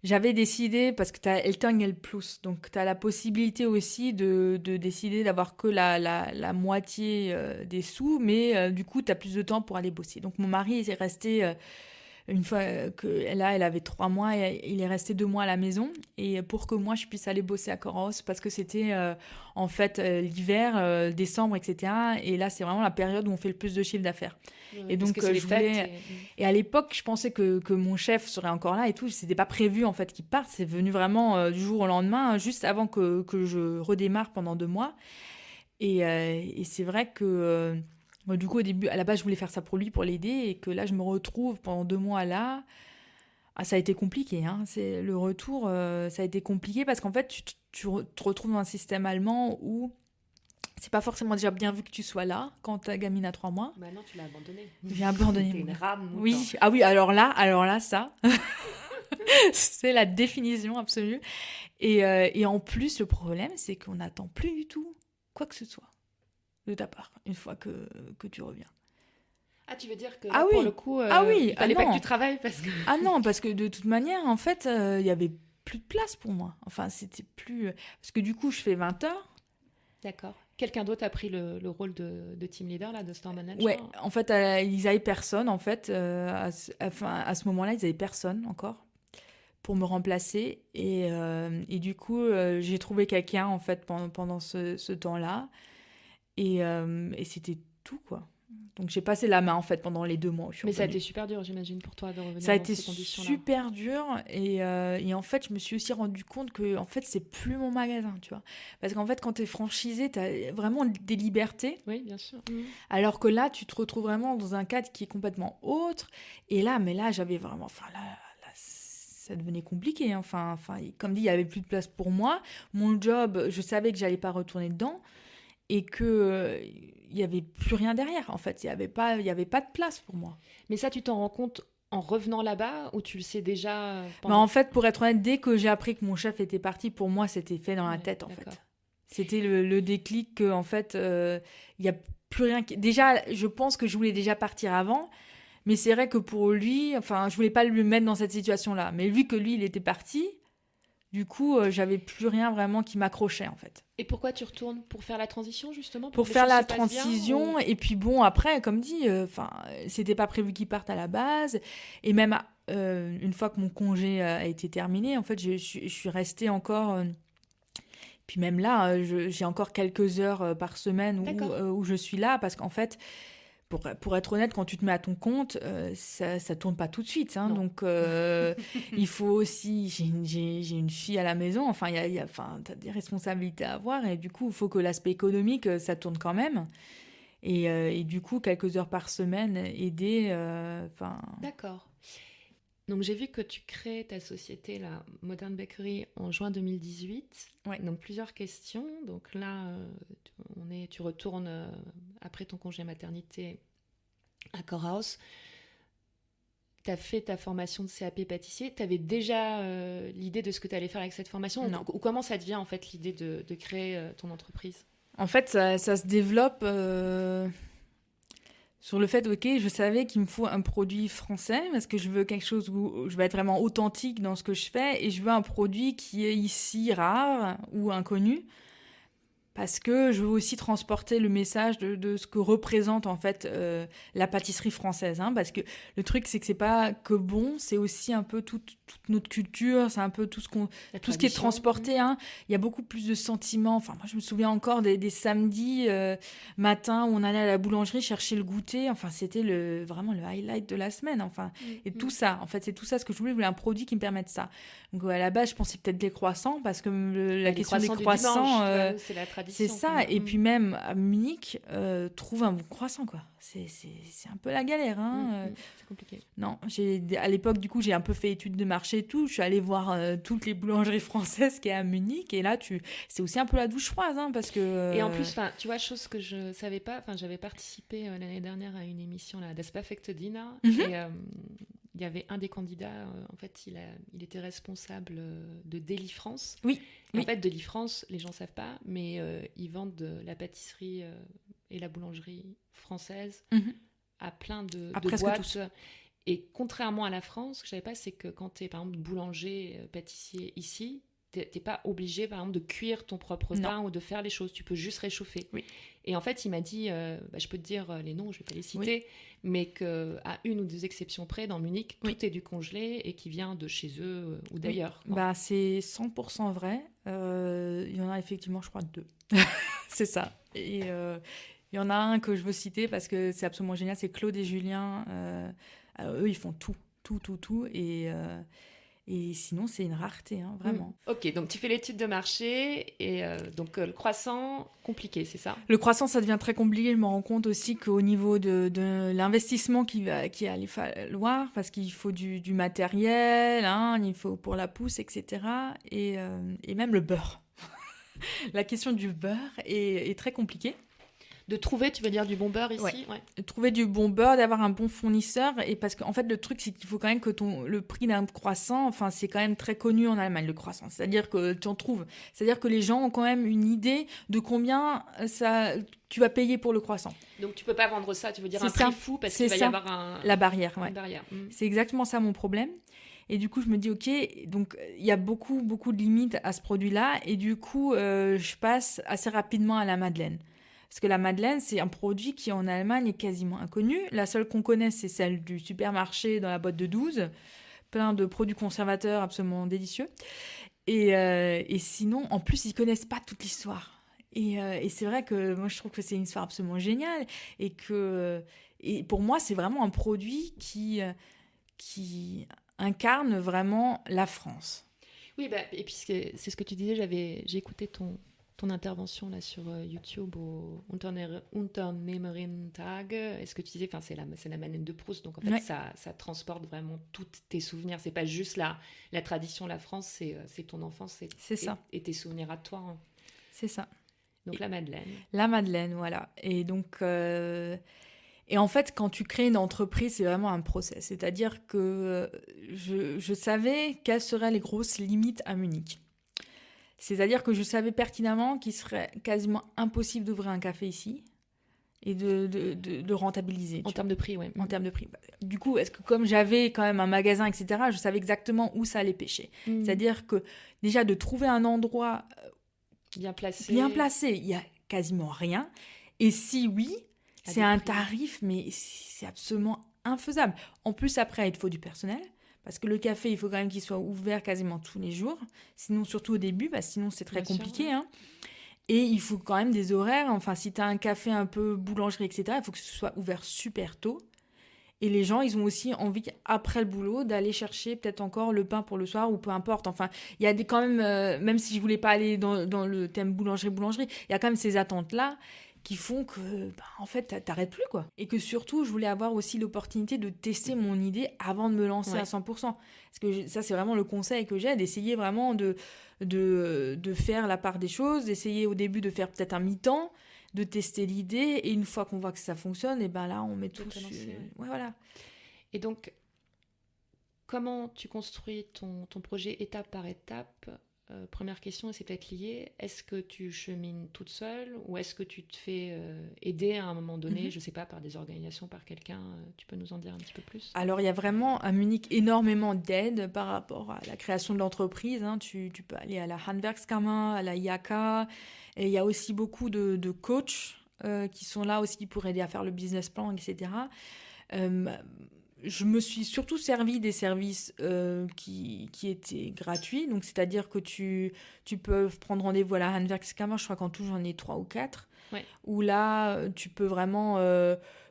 j'avais décidé, parce que tu as Eltern Plus, donc tu as la possibilité aussi de décider d'avoir que la moitié des sous, mais du coup, tu as plus de temps pour aller bosser. Donc mon mari est resté, une fois elle avait 3 mois, et il est resté 2 mois à la maison, et pour que moi, je puisse aller bosser à Coros, parce que c'était en fait l'hiver, décembre, etc. Et là, c'est vraiment la période où on fait le plus de chiffre d'affaires. Et donc, je voulais... Et à l'époque, je pensais que mon chef serait encore là et tout. C'était pas prévu, en fait, qu'il parte. C'est venu vraiment du jour au lendemain, juste avant que je redémarre pendant 2 mois. Et c'est vrai que, du coup, au début, à la base, je voulais faire ça pour lui, pour l'aider. Et que là, je me retrouve pendant 2 mois là. Ah, ça a été compliqué. Hein. Le retour, ça a été compliqué parce qu'en fait, tu te retrouves dans un système allemand où... c'est pas forcément déjà bien vu que tu sois là quand ta gamine a 3 mois. Bah non, tu l'as abandonné. J'ai abandonné. T'es une rame. Oui. Ah oui, alors là, ça, c'est la définition absolue. Et en plus, le problème, c'est qu'on n'attend plus du tout quoi que ce soit de ta part une fois que tu reviens. Ah, tu veux dire que Ah oui. pour le coup, il fallait pas que tu travailles parce que... Ah non, parce que de toute manière, en fait, il y avait plus de place pour moi. Enfin, c'était plus... Parce que du coup, je fais 20 heures. D'accord. Quelqu'un d'autre a pris le rôle de team leader, là, de store manager? Ouais, en fait, ils n'avaient personne, en fait. À ce moment-là, ils n'avaient personne encore pour me remplacer. Et du coup, j'ai trouvé quelqu'un, en fait, pendant ce temps-là. Et c'était tout, quoi. Donc, j'ai passé la main, en fait, pendant les 2 mois. Mais ça a été super dur, j'imagine, pour toi, de revenir ça a dans été ces conditions-là. super dur. Et en fait, je me suis aussi rendu compte que, en fait, c'est plus mon magasin, tu vois. Parce qu'en fait, quand t'es franchisé, t'as vraiment des libertés. Oui, bien sûr. Alors que là, tu te retrouves vraiment dans un cadre qui est complètement autre. Et là, j'avais vraiment... Enfin, là, ça devenait compliqué. Hein. Enfin, comme dit, il n'y avait plus de place pour moi. Mon job, je savais que j'allais pas retourner dedans. Et que... il n'y avait plus rien derrière, en fait. Il n'y avait pas de place pour moi. Mais ça, tu t'en rends compte en revenant là-bas ou tu le sais déjà Mais en fait, pour être honnête, dès que j'ai appris que mon chef était parti, pour moi, c'était fait dans la tête, en d'accord. fait. C'était le déclic qu'en fait, il n'y a plus rien... Déjà, je pense que je voulais déjà partir avant, Mais c'est vrai que pour lui, enfin, je voulais pas le mettre dans cette situation-là. Mais vu que lui, il était parti, du coup, j'avais plus rien vraiment qui m'accrochait, en fait. Et pourquoi tu retournes? Pour faire la transition, justement? Pour que les faire choses la se passent bien, transition, ou... et puis bon, après, comme dit, c'était pas prévu qu'il parte à la base. Et même une fois que mon congé a été terminé, en fait, je suis restée encore... puis même là, j'ai encore quelques heures par semaine D'accord. où je suis là, parce qu'en fait, pour être honnête, quand tu te mets à ton compte, ça tourne pas tout de suite. Hein, Non. donc, il faut aussi... J'ai une fille à la maison, enfin, enfin, t'as des responsabilités à avoir, et du coup, il faut que l'aspect économique, ça tourne quand même. Et du coup, quelques heures par semaine, aider, enfin... D'accord. Donc j'ai vu que tu crées ta société, la Modern Bakery, en juin 2018. Ouais. Donc plusieurs questions. Donc là, tu retournes après ton congé maternité à Corehouse. Tu as fait ta formation de CAP pâtissier. Tu avais déjà l'idée de ce que tu allais faire avec cette formation? Non. Ou comment ça te vient en fait l'idée de créer ton entreprise? En fait, ça se développe sur le fait, ok, je savais qu'il me faut un produit français parce que je veux quelque chose où je vais être vraiment authentique dans ce que je fais et je veux un produit qui est ici rare ou inconnu. Parce que je veux aussi transporter le message de ce que représente en fait la pâtisserie française. Hein, parce que le truc, c'est que c'est pas que bon, c'est aussi un peu toute notre culture, c'est un peu tout ce qui est transporté. Hein. Il y a beaucoup plus de sentiments. Enfin, moi, je me souviens encore des samedis matins où on allait à la boulangerie chercher le goûter. Enfin, c'était vraiment le highlight de la semaine. Enfin, et tout ça. En fait, c'est tout ça ce que je voulais. Je voulais un produit qui me permette ça. Donc à la base, je pensais peut-être des croissants parce que la question des croissants, c'est la tradition. c'est ça. Et puis même à Munich, trouve un bon croissant, quoi. C'est un peu la galère. Hein. C'est compliqué. Non, à l'époque, du coup, j'ai un peu fait études de marché et tout. Je suis allée voir toutes les boulangeries françaises qu'il y a à Munich. Et là, c'est aussi un peu la douche froide, hein, parce que... Et en plus, tu vois, chose que je savais pas, j'avais participé l'année dernière à une émission, là, Das perfekte Dinner, et il y avait un des candidats, en fait, il était responsable de Deli France. Oui. Et en fait, Deli France, les gens savent pas, mais ils vendent la pâtisserie et la boulangerie française à plein de boîtes. Tous. Et contrairement à la France, ce que je savais pas, c'est que quand tu es, par exemple, boulanger, pâtissier ici, t'es pas obligé, par exemple, de cuire ton propre pain ou de faire les choses. Tu peux juste réchauffer. Oui. Et en fait, il m'a dit, je peux te dire les noms, je vais pas les citer, mais qu'à une ou deux exceptions près, dans Munich, tout est du congelé et qui vient de chez eux ou d'ailleurs. Bah, c'est 100% vrai. Il y en a effectivement, je crois, 2. C'est ça. Et il y en a un que je veux citer parce que c'est absolument génial, c'est Claude et Julien. Eux, ils font tout. Et sinon, c'est une rareté, hein, vraiment. Ok, donc tu fais l'étude de marché et donc le croissant, compliqué, c'est ça? Le croissant, ça devient très compliqué. Je me rends compte aussi qu'au niveau de l'investissement qu'il allait falloir, parce qu'il faut du matériel, hein, il faut pour la pousse, etc. Et même le beurre. La question du beurre est très compliquée. De trouver, tu veux dire, du bon beurre ici? Ouais. De trouver du bon beurre, d'avoir un bon fournisseur. Et parce qu'en fait, le truc, c'est qu'il faut quand même que le prix d'un croissant, enfin, c'est quand même très connu en Allemagne, le croissant. C'est-à-dire que tu en trouves. C'est-à-dire que les gens ont quand même une idée de combien tu vas payer pour le croissant. Donc, tu peux pas vendre ça, tu veux dire un prix fou, parce qu'il va y avoir la barrière, une barrière. C'est exactement ça mon problème. Et du coup, je me dis, ok, donc il y a beaucoup, beaucoup de limites à ce produit-là. Et du coup, je passe assez rapidement à la madeleine. Parce que la madeleine, c'est un produit qui en Allemagne est quasiment inconnu. La seule qu'on connaît, c'est celle du supermarché dans la boîte de 12. Plein de produits conservateurs absolument délicieux. Et sinon, en plus, ils connaissent pas toute l'histoire. Et c'est vrai que moi, je trouve que c'est une histoire absolument géniale. Et pour moi, c'est vraiment un produit qui incarne vraiment la France. Oui, et puis c'est ce que tu disais, j'ai écouté ton intervention là sur YouTube au Unternehmerin-Tag. Est-ce que tu disais, c'est la Madeleine de Proust, donc en fait ça transporte vraiment tous tes souvenirs. C'est pas juste la tradition, la France, c'est ton enfance et tes souvenirs à toi. Hein. C'est ça. Donc la Madeleine. La Madeleine, voilà. Et donc... Et en fait, quand tu crées une entreprise, c'est vraiment un process. C'est-à-dire que je savais quelles seraient les grosses limites à Munich. C'est-à-dire que je savais pertinemment qu'il serait quasiment impossible d'ouvrir un café ici. et de rentabiliser. En termes de prix, oui. En termes de prix. Du coup, est-ce que comme j'avais quand même un magasin, etc., je savais exactement où ça allait pêcher. C'est-à-dire que déjà de trouver un endroit bien placé, il y a quasiment rien. Et si oui, c'est un tarif, mais c'est absolument infaisable. En plus, après, il te faut du personnel. Parce que le café, il faut quand même qu'il soit ouvert quasiment tous les jours. Sinon, surtout au début, sinon c'est très compliqué. Sûr, ouais. Et il faut quand même des horaires. Enfin, si tu as un café un peu boulangerie, etc., il faut que ce soit ouvert super tôt. Et les gens, ils ont aussi envie, après le boulot, d'aller chercher peut-être encore le pain pour le soir ou peu importe. Enfin, il y a quand même, même si je voulais pas aller dans le thème boulangerie, il y a quand même ces attentes-là qui font que, en fait, t'arrêtes plus, quoi. Et que surtout, je voulais avoir aussi l'opportunité de tester mon idée avant de me lancer à 100%. Parce que ça, c'est vraiment le conseil que j'ai, d'essayer vraiment de faire la part des choses, d'essayer au début de faire peut-être un mi-temps, de tester l'idée, et une fois qu'on voit que ça fonctionne, et ben là, on met tout sur... Ouais, voilà. Et donc, comment tu construis ton projet étape par étape ? Première question, et c'est peut-être lié, est-ce que tu chemines toute seule ou est-ce que tu te fais aider à un moment donné, je ne sais pas, par des organisations, par quelqu'un tu peux nous en dire un petit peu plus ? Alors, il y a vraiment à Munich énormément d'aide par rapport à la création de l'entreprise. Tu peux aller à la Handwerkskammer, à la IHK, et il y a aussi beaucoup de coachs qui sont là aussi pour aider à faire le business plan, etc. Je me suis surtout servi des services qui étaient gratuits. Donc, c'est-à-dire que tu peux prendre rendez-vous à la Handwerkskammer, je crois qu'en tout, j'en ai 3 ou 4. Ouais. Où là, tu peux vraiment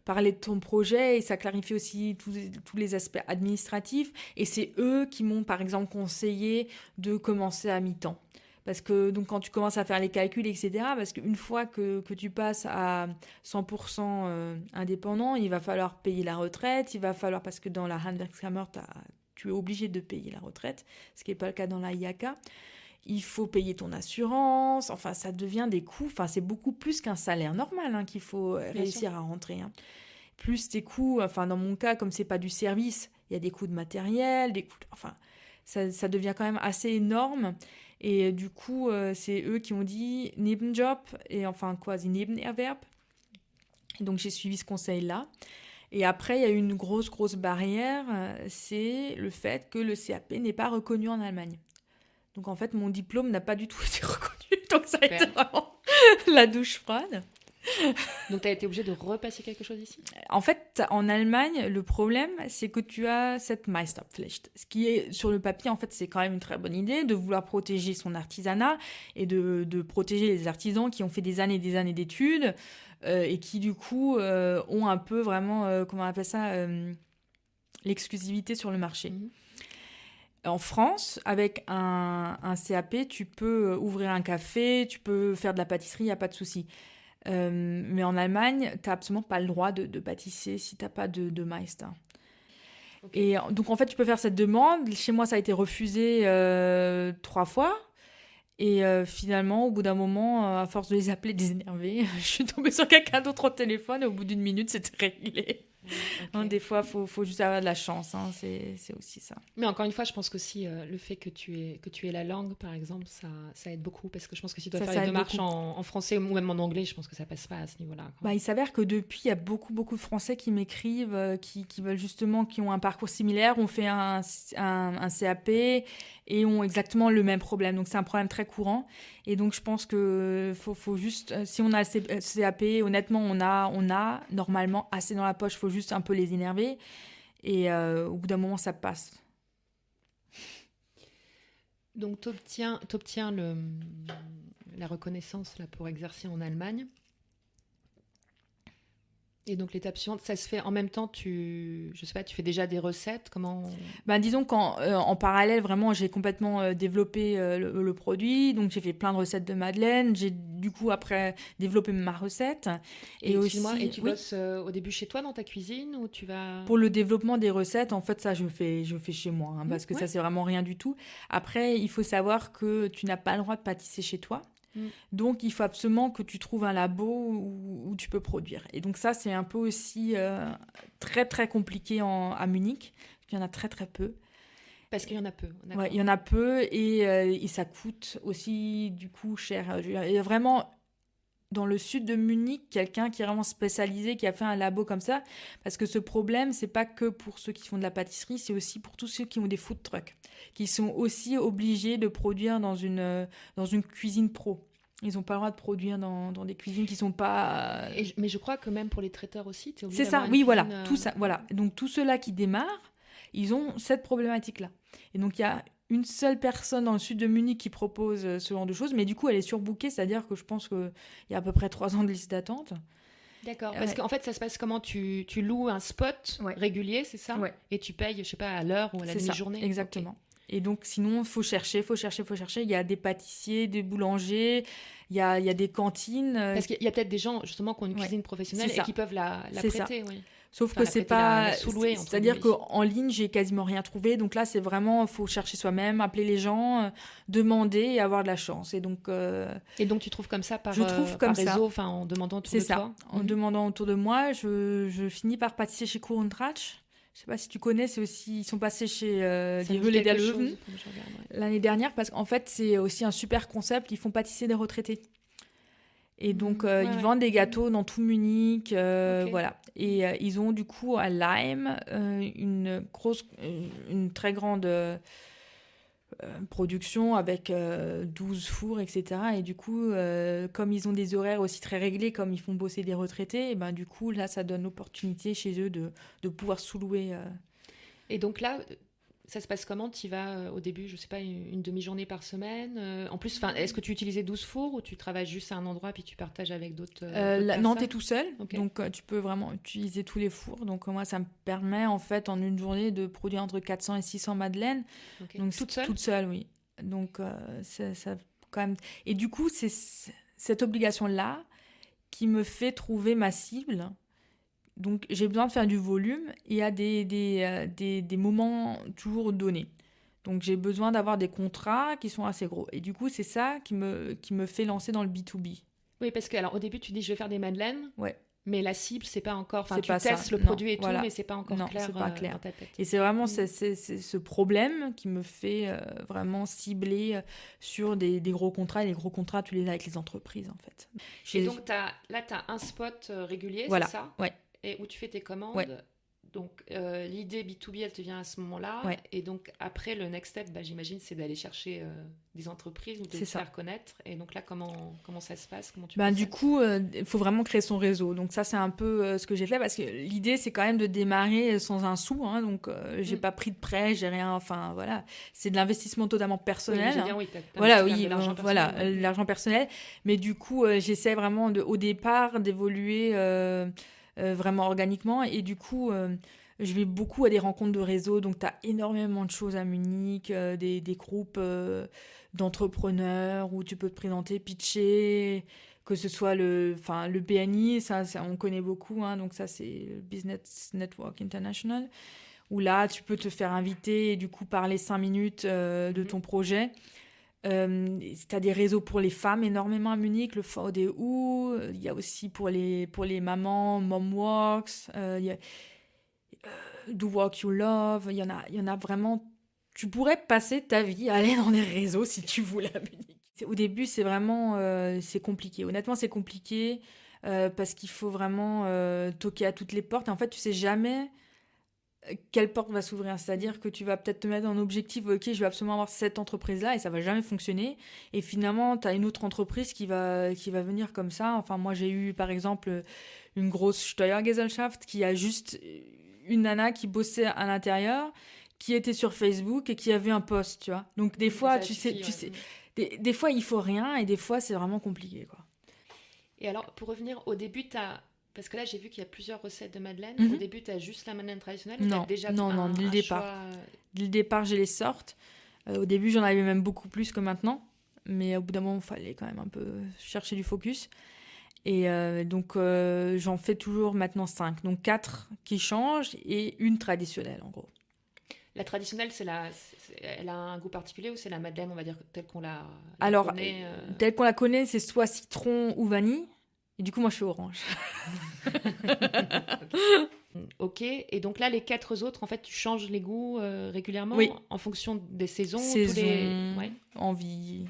parler de ton projet et ça clarifie aussi tous les aspects administratifs. Et c'est eux qui m'ont, par exemple, conseillé de commencer à mi-temps. Parce que donc, quand tu commences à faire les calculs, etc., parce qu'une fois que tu passes à 100% indépendant, il va falloir payer la retraite, il va falloir, parce que dans la Handwerkskammer, tu es obligé de payer la retraite, ce qui n'est pas le cas dans la IHK. Il faut payer ton assurance, enfin ça devient des coûts, enfin c'est beaucoup plus qu'un salaire normal qu'il faut réussir à rentrer. Plus tes coûts, enfin dans mon cas, comme c'est pas du service, il y a des coûts de matériel, des coûts, enfin ça devient quand même assez énorme. Et du coup, c'est eux qui ont dit Nebenjob, et enfin quasi Nebenerwerb. Et donc j'ai suivi ce conseil-là. Et après, il y a eu une grosse barrière, c'est le fait que le CAP n'est pas reconnu en Allemagne. Donc en fait, mon diplôme n'a pas du tout été reconnu. Donc ça a été vraiment la douche froide. Donc tu as été obligée de repasser quelque chose ici ? En fait, en Allemagne, le problème, c'est que tu as cette Meisterpflicht. Ce qui est, sur le papier, en fait, c'est quand même une très bonne idée de vouloir protéger son artisanat et de protéger les artisans qui ont fait des années d'études et qui, du coup, ont un peu vraiment, comment on appelle ça, l'exclusivité sur le marché. En France, avec un CAP, tu peux ouvrir un café, tu peux faire de la pâtisserie, il n'y a pas de souci. Mais en Allemagne, tu n'as absolument pas le droit de pâtisser si tu n'as pas de Meister. Okay. Et donc, en fait, tu peux faire cette demande. Chez moi, ça a été refusé 3 fois. Et finalement, au bout d'un moment, à force de les appeler, de les énerver, je suis tombée sur quelqu'un d'autre au téléphone et au bout d'1 minute, c'était réglé. Okay. Des fois, faut juste avoir de la chance, c'est aussi ça. Mais encore une fois, je pense qu'aussi le fait que tu aies la langue, par exemple, ça aide beaucoup, parce que je pense que si tu dois faire les démarches en français ou même en anglais, je pense que ça passe pas à ce niveau-là. Il s'avère que depuis, il y a beaucoup de Français qui m'écrivent, qui veulent justement, qui ont un parcours similaire, ont fait un CAP et ont exactement le même problème. Donc c'est un problème très courant. Et donc je pense que faut juste, si on a le CAP, honnêtement, on a normalement assez dans la poche. Faut juste un peu les énerver et au bout d'un moment ça passe. Donc t'obtiens la reconnaissance là pour exercer en Allemagne. Et donc l'étape suivante, ça se fait en même temps, tu fais déjà des recettes, comment ? Disons qu'en parallèle, vraiment, j'ai complètement développé le produit. Donc j'ai fait plein de recettes de madeleine. J'ai du coup après développé ma recette. Et aussi, tu bosses au début chez toi dans ta cuisine ou tu vas... Pour le développement des recettes, en fait, ça je fais chez moi, parce que ça c'est vraiment rien du tout. Après, il faut savoir que tu n'as pas le droit de pâtisser chez toi. Donc, il faut absolument que tu trouves un labo où tu peux produire. Et donc, ça, c'est un peu aussi très, très compliqué à Munich. Il y en a très, très peu. Parce qu'il y en a peu. Ouais, il y en a peu et ça coûte aussi, du coup, cher. Il y a vraiment dans le sud de Munich, quelqu'un qui est vraiment spécialisé, qui a fait un labo comme ça. Parce que ce problème, c'est pas que pour ceux qui font de la pâtisserie, c'est aussi pour tous ceux qui ont des food trucks, qui sont aussi obligés de produire dans une cuisine pro. Ils n'ont pas le droit de produire dans des cuisines qui sont pas... Mais je crois que même pour les traiteurs aussi, tu es obligé C'est ça, d'avoir oui, une voilà. cuisine, Tout ça, voilà. Donc, tous ceux-là qui démarrent, ils ont cette problématique-là. Et donc, il y a une seule personne dans le sud de Munich qui propose ce genre de choses, mais du coup, elle est surbookée, c'est-à-dire que je pense qu'il y a à peu près 3 ans de liste d'attente. D'accord, parce qu'en fait, ça se passe comment? Tu loues un spot régulier, c'est ça? Et tu payes, je sais pas, à l'heure ou à la demi-journée? Exactement. Okay. Et donc, sinon, il faut chercher. Il y a des pâtissiers, des boulangers, il y a des cantines. Parce qu'il y a peut-être des gens, justement, qui ont une cuisine professionnelle et qui peuvent la prêter, oui. Sauf que c'est pas... C'est-à-dire qu'en ligne, j'ai quasiment rien trouvé. Donc là, c'est vraiment, il faut chercher soi-même, appeler les gens, demander et avoir de la chance. Et donc tu trouves comme ça par réseau, enfin, en demandant autour de toi? C'est ça. En demandant autour de moi, je finis par pâtisser chez Kurentrach. Je sais pas si tu connais, ils sont passés chez Die Höhle der Löwen l'année dernière, parce qu'en fait, c'est aussi un super concept. Ils font pâtisser des retraités. Et donc, ils vendent des gâteaux dans tout Munich, voilà. Et ils ont du coup à Leim une très grande production avec 12 fours, etc. Et du coup, comme ils ont des horaires aussi très réglés, comme ils font bosser des retraités, et ben, du coup, là, ça donne l'opportunité chez eux de pouvoir sous-louer. Et donc là... Ça se passe comment? Tu y vas au début, je sais pas, une demi-journée par semaine? En plus, est-ce que tu utilisais 12 fours ou tu travailles juste à un endroit puis tu partages avec d'autres personnes? Non, tu es tout seul. Okay. Donc, tu peux vraiment utiliser tous les fours. Donc, moi, ça me permet, en fait, en une journée, de produire entre 400 et 600 madeleines. Okay. Donc, toute seule? Toute seule, oui. Donc, ça quand même... Et du coup, c'est cette obligation-là qui me fait trouver ma cible. Donc, j'ai besoin de faire du volume et à des moments toujours donnés. Donc, j'ai besoin d'avoir des contrats qui sont assez gros. Et du coup, c'est ça qui me fait lancer dans le B2B. Oui, parce que alors, au début, tu dis je vais faire des madeleines. Ouais. Mais la cible, c'est pas encore... Enfin, tu testes le produit et tout, mais c'est pas encore clair, c'est pas clair dans ta tête. Et c'est vraiment c'est ce problème qui me fait vraiment cibler sur des gros contrats. Et les gros contrats, tu les as avec les entreprises, en fait. Et donc, tu as un spot régulier, voilà. C'est ça? Ouais. Et où tu fais tes commandes. Ouais. Donc, l'idée B2B, elle te vient à ce moment-là. Ouais. Et donc, après, le next step, j'imagine, c'est d'aller chercher des entreprises ou de te faire connaître. Et donc là, comment ça se passe? Comment tu du coup, il faut vraiment créer son réseau. Donc ça, c'est un peu ce que j'ai fait, parce que l'idée, c'est quand même de démarrer sans un sou. Hein, donc, j'ai pas pris de prêt, j'ai rien. Enfin, voilà. C'est de l'investissement totalement personnel. Oui, l'argent personnel. Mais du coup, j'essaie vraiment, au départ, d'évoluer... vraiment organiquement, et du coup je vais beaucoup à des rencontres de réseau, donc tu as énormément de choses à Munich, des groupes d'entrepreneurs où tu peux te présenter, pitcher, que ce soit le BNI, ça on connaît beaucoup, hein, donc ça c'est le Business Network International, où là tu peux te faire inviter et du coup parler 5 minutes de ton projet. T'as des réseaux pour les femmes énormément à Munich, le VDU, il y a aussi pour les mamans, Momworks, Do Work You Love, il y en a vraiment. Tu pourrais passer ta vie à aller dans des réseaux si tu voulais à Munich. Au début, c'est vraiment c'est compliqué. Honnêtement, c'est compliqué parce qu'il faut vraiment toquer à toutes les portes. Et en fait, tu sais jamais quelle porte va s'ouvrir. C'est-à-dire que tu vas peut-être te mettre en objectif, ok, je vais absolument avoir cette entreprise-là, et ça va jamais fonctionner. Et finalement, tu as une autre entreprise qui va venir comme ça. Enfin, moi, j'ai eu, par exemple, une grosse Steuergesellschaft qui a juste une nana qui bossait à l'intérieur, qui était sur Facebook et qui avait un post, tu vois. Donc, des fois, tu sais, des fois, il faut rien, et des fois, c'est vraiment compliqué, quoi. Et alors, pour revenir au début, parce que là, j'ai vu qu'il y a plusieurs recettes de madeleine. Au début, tu as juste la madeleine traditionnelle? Non, dès le départ. Dès le départ, j'ai les sortes. Au début, j'en avais même beaucoup plus que maintenant. Mais au bout d'un moment, il fallait quand même un peu chercher du focus. Et donc, j'en fais toujours maintenant 5. Donc, 4 qui changent et une traditionnelle, en gros. La traditionnelle, elle a un goût particulier, ou c'est la madeleine, on va dire, telle qu'on la connaît telle qu'on la connaît, c'est soit citron ou vanille. Et du coup, moi, je fais orange. Ok. Et donc là, les 4 autres, en fait, tu changes les goûts régulièrement? Oui. En fonction des saisons? Envie.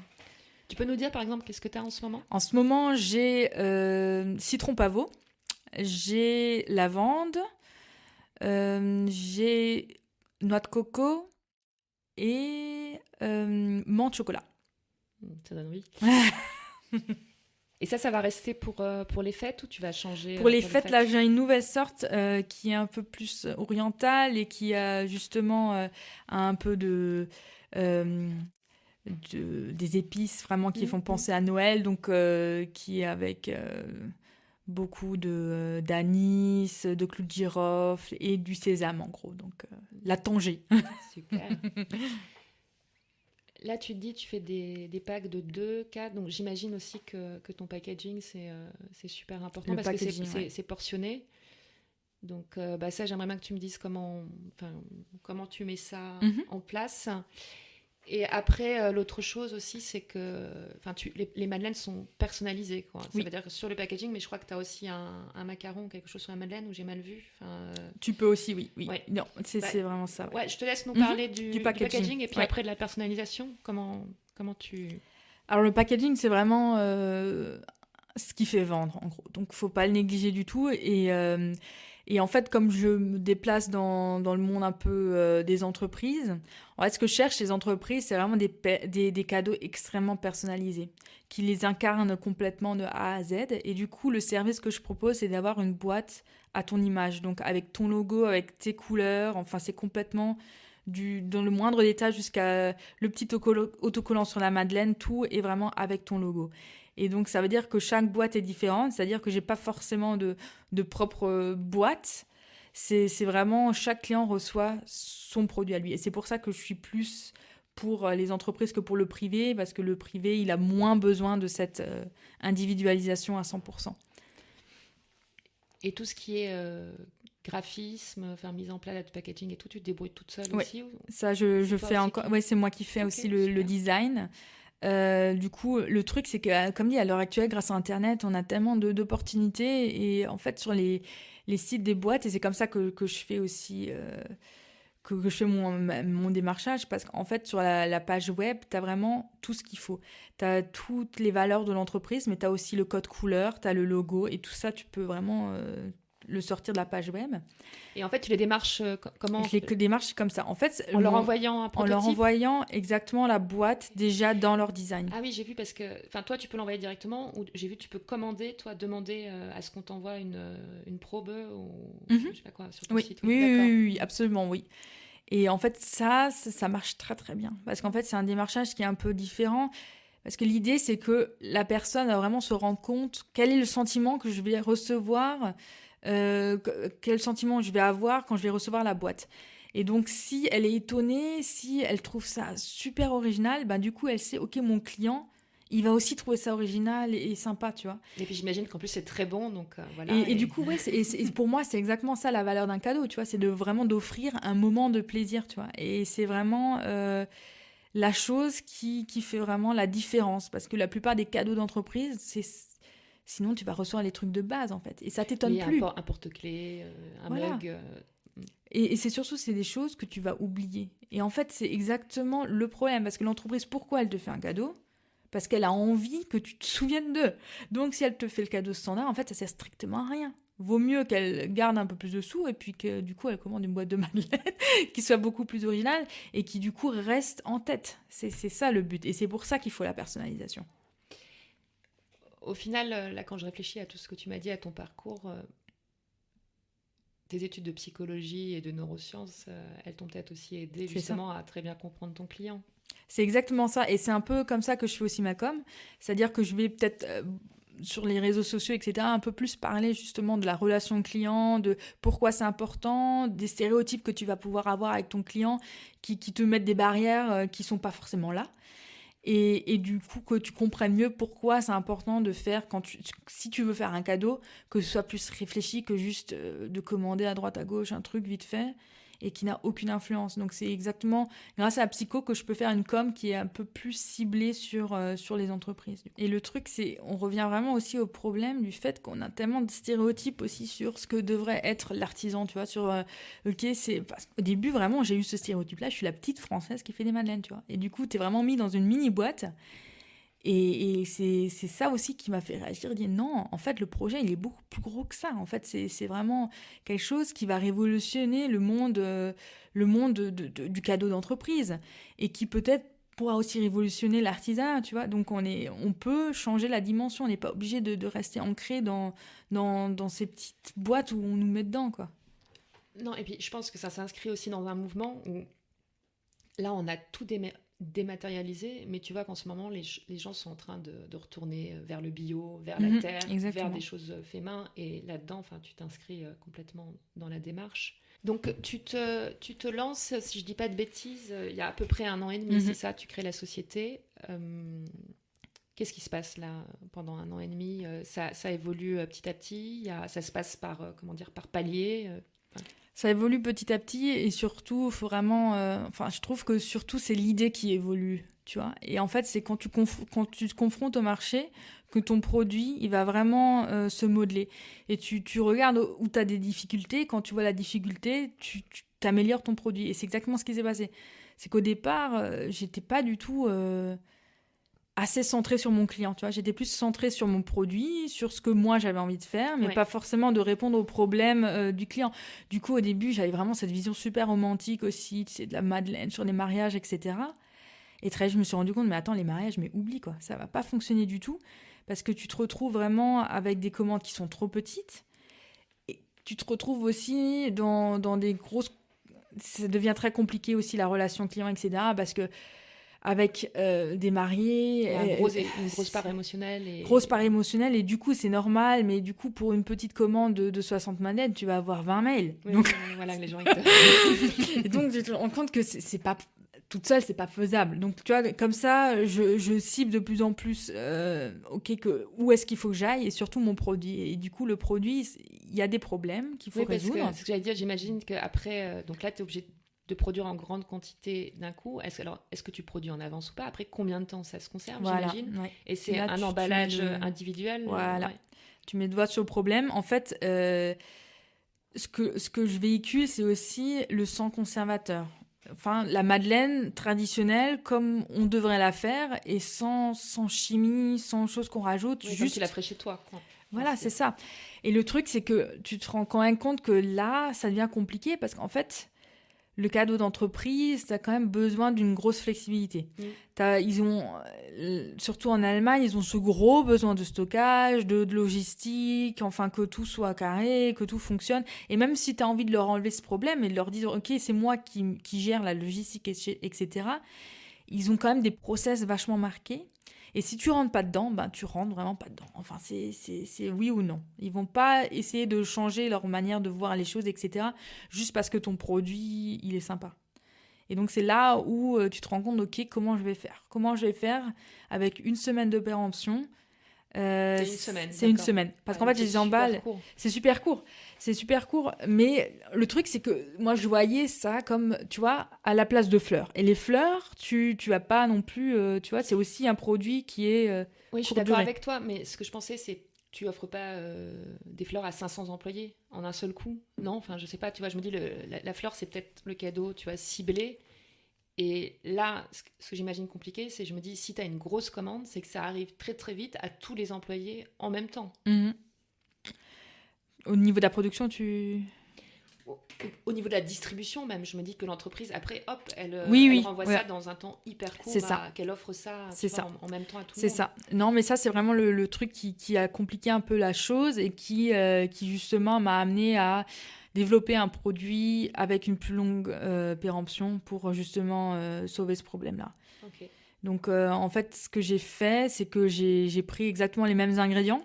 Tu peux nous dire, par exemple, qu'est-ce que tu as en ce moment? En ce moment, j'ai citron pavot, j'ai lavande, j'ai noix de coco et menthe chocolat. Ça donne envie. Et ça va rester pour les fêtes ou tu vas changer Pour les fêtes, là, j'ai une nouvelle sorte qui est un peu plus orientale et qui a justement un peu des épices vraiment qui font penser à Noël, donc qui est avec beaucoup d'anis, de clous de girofle et du sésame en gros, donc la tangée. Super. Là, tu te dis, tu fais des packs de 2, 4, donc j'imagine aussi que ton packaging, c'est super important parce que c'est portionné. Donc ça, j'aimerais bien que tu me dises comment tu mets ça en place. Et après, l'autre chose aussi, c'est que les madeleines sont personnalisées, quoi. Ça veut dire que sur le packaging, mais je crois que tu as aussi un macaron, quelque chose sur la madeleine, où j'ai mal vu. Tu peux aussi, oui. Ouais. Non, c'est vraiment ça. Ouais, je te laisse nous parler du packaging et puis ouais. après de la personnalisation. Comment tu... Alors, le packaging, c'est vraiment ce qui fait vendre, en gros. Donc, faut pas le négliger du tout. Et en fait, comme je me déplace dans le monde un peu des entreprises, en fait, ce que je cherche, les entreprises, c'est vraiment des cadeaux extrêmement personnalisés, qui les incarnent complètement de A à Z. Et du coup, le service que je propose, c'est d'avoir une boîte à ton image, donc avec ton logo, avec tes couleurs. Enfin, c'est complètement dans le moindre détail jusqu'à le petit autocollant sur la madeleine, tout est vraiment avec ton logo. Et donc, ça veut dire que chaque boîte est différente, c'est-à-dire que j'ai pas forcément de propre boîte. C'est vraiment, chaque client reçoit son produit à lui. Et c'est pour ça que je suis plus pour les entreprises que pour le privé, parce que le privé, il a moins besoin de cette individualisation à 100%. Et tout ce qui est graphisme, mise en place de packaging et tout, tu te débrouilles toute seule aussi Ça, je fais encore. Ouais, c'est moi qui fais aussi le design. Du coup, le truc, c'est que, comme dit, à l'heure actuelle, grâce à Internet, on a tellement d'opportunités. Et en fait, sur les sites des boîtes, et c'est comme ça que je fais aussi, que je fais mon démarchage, parce qu'en fait, sur la page web, tu as vraiment tout ce qu'il faut. Tu as toutes les valeurs de l'entreprise, mais tu as aussi le code couleur, tu as le logo, et tout ça, tu peux vraiment le sortir de la page web. Et en fait, tu les démarches comment? Je les démarche comme ça. En fait, en leur envoyant un prototype? En leur envoyant exactement la boîte déjà dans leur design. Ah oui, j'ai vu, parce que toi, tu peux l'envoyer directement, ou j'ai vu, tu peux commander, toi, demander à ce qu'on t'envoie une probe ou je sais pas quoi sur ton site. Oui, absolument, oui. Et en fait, ça marche très très bien. Parce qu'en fait, c'est un démarchage qui est un peu différent. Parce que l'idée, c'est que la personne va vraiment se rendre compte quel est le sentiment que je vais recevoir, quel sentiment je vais avoir quand je vais recevoir la boîte. Et donc, si elle est étonnée, si elle trouve ça super original, du coup, elle sait, ok, mon client, il va aussi trouver ça original et sympa, tu vois. Et puis, j'imagine qu'en plus, c'est très bon, donc voilà. Et du coup, pour moi, c'est exactement ça, la valeur d'un cadeau, tu vois. C'est vraiment d'offrir un moment de plaisir, tu vois. Et c'est vraiment la chose qui fait vraiment la différence. Parce que la plupart des cadeaux d'entreprise, sinon, tu vas recevoir les trucs de base, en fait. Et ça t'étonne plus. Un porte-clés, un mug. Et c'est surtout, c'est des choses que tu vas oublier. Et en fait, c'est exactement le problème. Parce que l'entreprise, pourquoi elle te fait un cadeau ? Parce qu'elle a envie que tu te souviennes d'eux. Donc, si elle te fait le cadeau standard, en fait, ça sert strictement à rien. Vaut mieux qu'elle garde un peu plus de sous et puis que, du coup, elle commande une boîte de madeleine qui soit beaucoup plus originale et qui, du coup, reste en tête. C'est ça le but. Et c'est pour ça qu'il faut la personnalisation. Au final, là, quand je réfléchis à tout ce que tu m'as dit, à ton parcours, tes études de psychologie et de neurosciences, elles t'ont peut-être aussi aidé justement à très bien comprendre ton client. C'est exactement ça. Et c'est un peu comme ça que je fais aussi ma com. C'est-à-dire que je vais peut-être, sur les réseaux sociaux, etc., un peu plus parler justement de la relation client, de pourquoi c'est important, des stéréotypes que tu vas pouvoir avoir avec ton client qui te mettent des barrières qui ne sont pas forcément là. Et du coup, que tu comprennes mieux pourquoi c'est important de faire, si tu veux faire un cadeau, que ce soit plus réfléchi que juste de commander à droite à gauche un truc vite fait et qui n'a aucune influence. Donc c'est exactement grâce à la psycho que je peux faire une com qui est un peu plus ciblée sur les entreprises. Et le truc, c'est, on revient vraiment aussi au problème du fait qu'on a tellement de stéréotypes aussi sur ce que devrait être l'artisan, tu vois, au début, vraiment, j'ai eu ce stéréotype-là, je suis la petite française qui fait des madeleines, tu vois. Et du coup, t'es vraiment mis dans une mini-boîte Et c'est ça aussi qui m'a fait réagir, dire non, en fait, le projet, il est beaucoup plus gros que ça. En fait, c'est vraiment quelque chose qui va révolutionner le monde du cadeau d'entreprise et qui peut-être pourra aussi révolutionner l'artisanat, tu vois. Donc, on peut changer la dimension. On n'est pas obligé de rester ancré dans ces petites boîtes où on nous met dedans, quoi. Non, et puis je pense que ça s'inscrit aussi dans un mouvement où là, on a tout dématérialisé, mais tu vois qu'en ce moment, les gens sont en train de retourner vers le bio, vers la terre, exactement. vers des choses fait main. Et là-dedans, tu t'inscris complètement dans la démarche. Donc, tu te lances, si je dis pas de bêtises, il y a à peu près 1 an et demi, c'est ça, tu crées la société. Qu'est-ce qui se passe là pendant 1 an et demi? Ça évolue petit à petit, ça se passe par palier. Ça évolue petit à petit et surtout, il faut vraiment... je trouve que surtout, c'est l'idée qui évolue, tu vois. Et en fait, c'est quand tu te confrontes au marché que ton produit, il va vraiment se modeler. Et tu regardes où tu as des difficultés. Quand tu vois la difficulté, tu améliores ton produit. Et c'est exactement ce qui s'est passé. C'est qu'au départ, j'étais pas du tout... assez centrée sur mon client, tu vois. J'étais plus centrée sur mon produit, sur ce que moi j'avais envie de faire, mais pas forcément de répondre aux problèmes du client. Du coup, au début, j'avais vraiment cette vision super romantique aussi, tu sais, de la Madeleine sur les mariages, etc. Et très, je me suis rendu compte, mais attends, les mariages, mais oublie quoi, ça va pas fonctionner du tout, parce que tu te retrouves vraiment avec des commandes qui sont trop petites, et tu te retrouves aussi dans des grosses... Ça devient très compliqué aussi la relation client, etc. Parce que avec des mariés. Une grosse part émotionnelle. Grosse part émotionnelle, et du coup, c'est normal, mais du coup, pour une petite commande de 60 manettes, tu vas avoir 20 mails. Oui, donc, voilà, les gens... et donc, tu te rends compte que c'est pas... Toute seule, c'est pas faisable. Donc, tu vois, comme ça, je cible de plus en plus où est-ce qu'il faut que j'aille, et surtout mon produit. Et du coup, le produit, il y a des problèmes qu'il faut résoudre. C'est ce que j'allais dire. J'imagine qu'après, donc là, tu es obligé de produire en grande quantité d'un coup. Est-ce que tu produis en avance ou pas? Après, combien de temps ça se conserve, j'imagine? Ouais. Et c'est là, un emballage individuel? Voilà. Ouais. Tu mets le doigt sur le problème. En fait, ce que je véhicule, c'est aussi le sans conservateur. Enfin, la Madeleine traditionnelle, comme on devrait la faire, et sans chimie, sans choses qu'on rajoute. Oui, juste... comme tu la ferais chez toi, quoi. Voilà, c'est ça. Et le truc, c'est que tu te rends quand même compte que là, ça devient compliqué, parce qu'en fait... Le cadeau d'entreprise, tu as quand même besoin d'une grosse flexibilité. Ils ont, surtout en Allemagne, ils ont ce gros besoin de stockage, de logistique, enfin que tout soit carré, que tout fonctionne. Et même si tu as envie de leur enlever ce problème et de leur dire « Ok, c'est moi qui gère la logistique, etc. », ils ont quand même des process vachement marqués. Et si tu rentres pas dedans, ben tu rentres vraiment pas dedans. Enfin, c'est oui ou non. Ils vont pas essayer de changer leur manière de voir les choses, etc. juste parce que ton produit, il est sympa. Et donc, c'est là où tu te rends compte, ok, comment je vais faire? Comment je vais faire avec 1 semaine de péremption? C'est 1 semaine. C'est 1 semaine. Parce qu'en fait, je les emballe. C'est super court. C'est super court. Mais le truc, c'est que moi, je voyais ça comme, tu vois, à la place de fleurs. Et les fleurs, tu vas pas non plus. Tu vois, c'est aussi un produit qui est. Oui, je suis d'accord avec toi. Mais ce que je pensais, c'est tu offres pas des fleurs à 500 employés en un seul coup. Non, enfin, je sais pas. Tu vois, je me dis, la fleur, c'est peut-être le cadeau, tu vois, ciblé. Et là, ce que j'imagine compliqué, c'est je me dis, si tu as une grosse commande, c'est que ça arrive très très vite à tous les employés en même temps. Mmh. Au niveau de la production, Au niveau de la distribution même, je me dis que l'entreprise, après, hop, elle renvoie ça dans un temps hyper court, qu'elle offre ça, en même temps à tout le monde. C'est ça. Non, mais ça, c'est vraiment le truc qui a compliqué un peu la chose et qui justement m'a amené à développer un produit avec une plus longue péremption pour justement sauver ce problème-là. Okay. Donc, en fait, ce que j'ai fait, c'est que j'ai pris exactement les mêmes ingrédients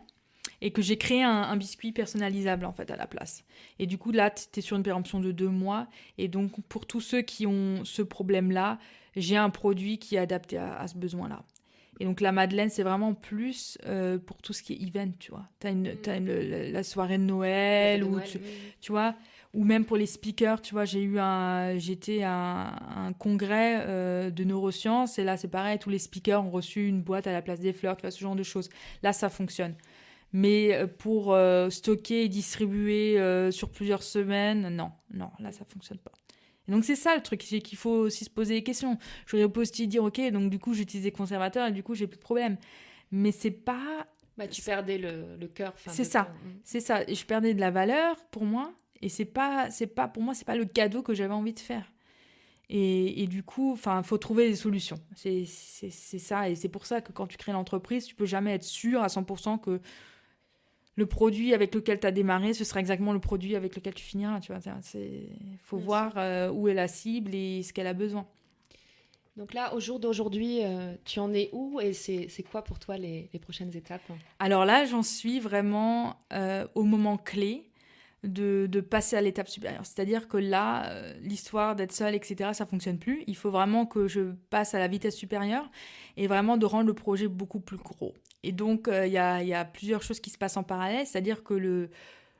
et que j'ai créé un biscuit personnalisable, en fait, à la place. Et du coup, là, tu es sur une péremption de 2 mois. Et donc, pour tous ceux qui ont ce problème-là, j'ai un produit qui est adapté à ce besoin-là. Et donc, la Madeleine, c'est vraiment plus pour tout ce qui est event, tu vois. T'as la soirée de Noël, tu vois, ou même pour les speakers, tu vois, j'étais à un congrès de neurosciences, et là, c'est pareil, tous les speakers ont reçu une boîte à la place des fleurs, tu vois, ce genre de choses. Là, ça fonctionne. Mais pour stocker et distribuer sur plusieurs semaines, non, là, ça fonctionne pas. Et donc c'est ça le truc, c'est qu'il faut aussi se poser des questions. J'aurais pu aussi dire, ok, donc du coup j'utilise des conservateurs et du coup j'ai plus de problème. Mais c'est pas... Tu perdais le cœur. C'est ça, c'est ça. Et je perdais de la valeur pour moi. Et pour moi, c'est pas le cadeau que j'avais envie de faire. Et du coup, il faut trouver des solutions. C'est ça. Et c'est pour ça que quand tu crées l'entreprise, tu peux jamais être sûr à 100% que le produit avec lequel tu as démarré, ce sera exactement le produit avec lequel tu finiras. Tu vois, faut voir où est la cible et ce qu'elle a besoin. Donc là, au jour d'aujourd'hui, tu en es où et c'est quoi pour toi les prochaines étapes ? Alors là, j'en suis vraiment au moment clé de passer à l'étape supérieure. C'est-à-dire que là, l'histoire d'être seule, etc., ça ne fonctionne plus. Il faut vraiment que je passe à la vitesse supérieure et vraiment de rendre le projet beaucoup plus gros. Et donc, il y a plusieurs choses qui se passent en parallèle. C'est-à-dire que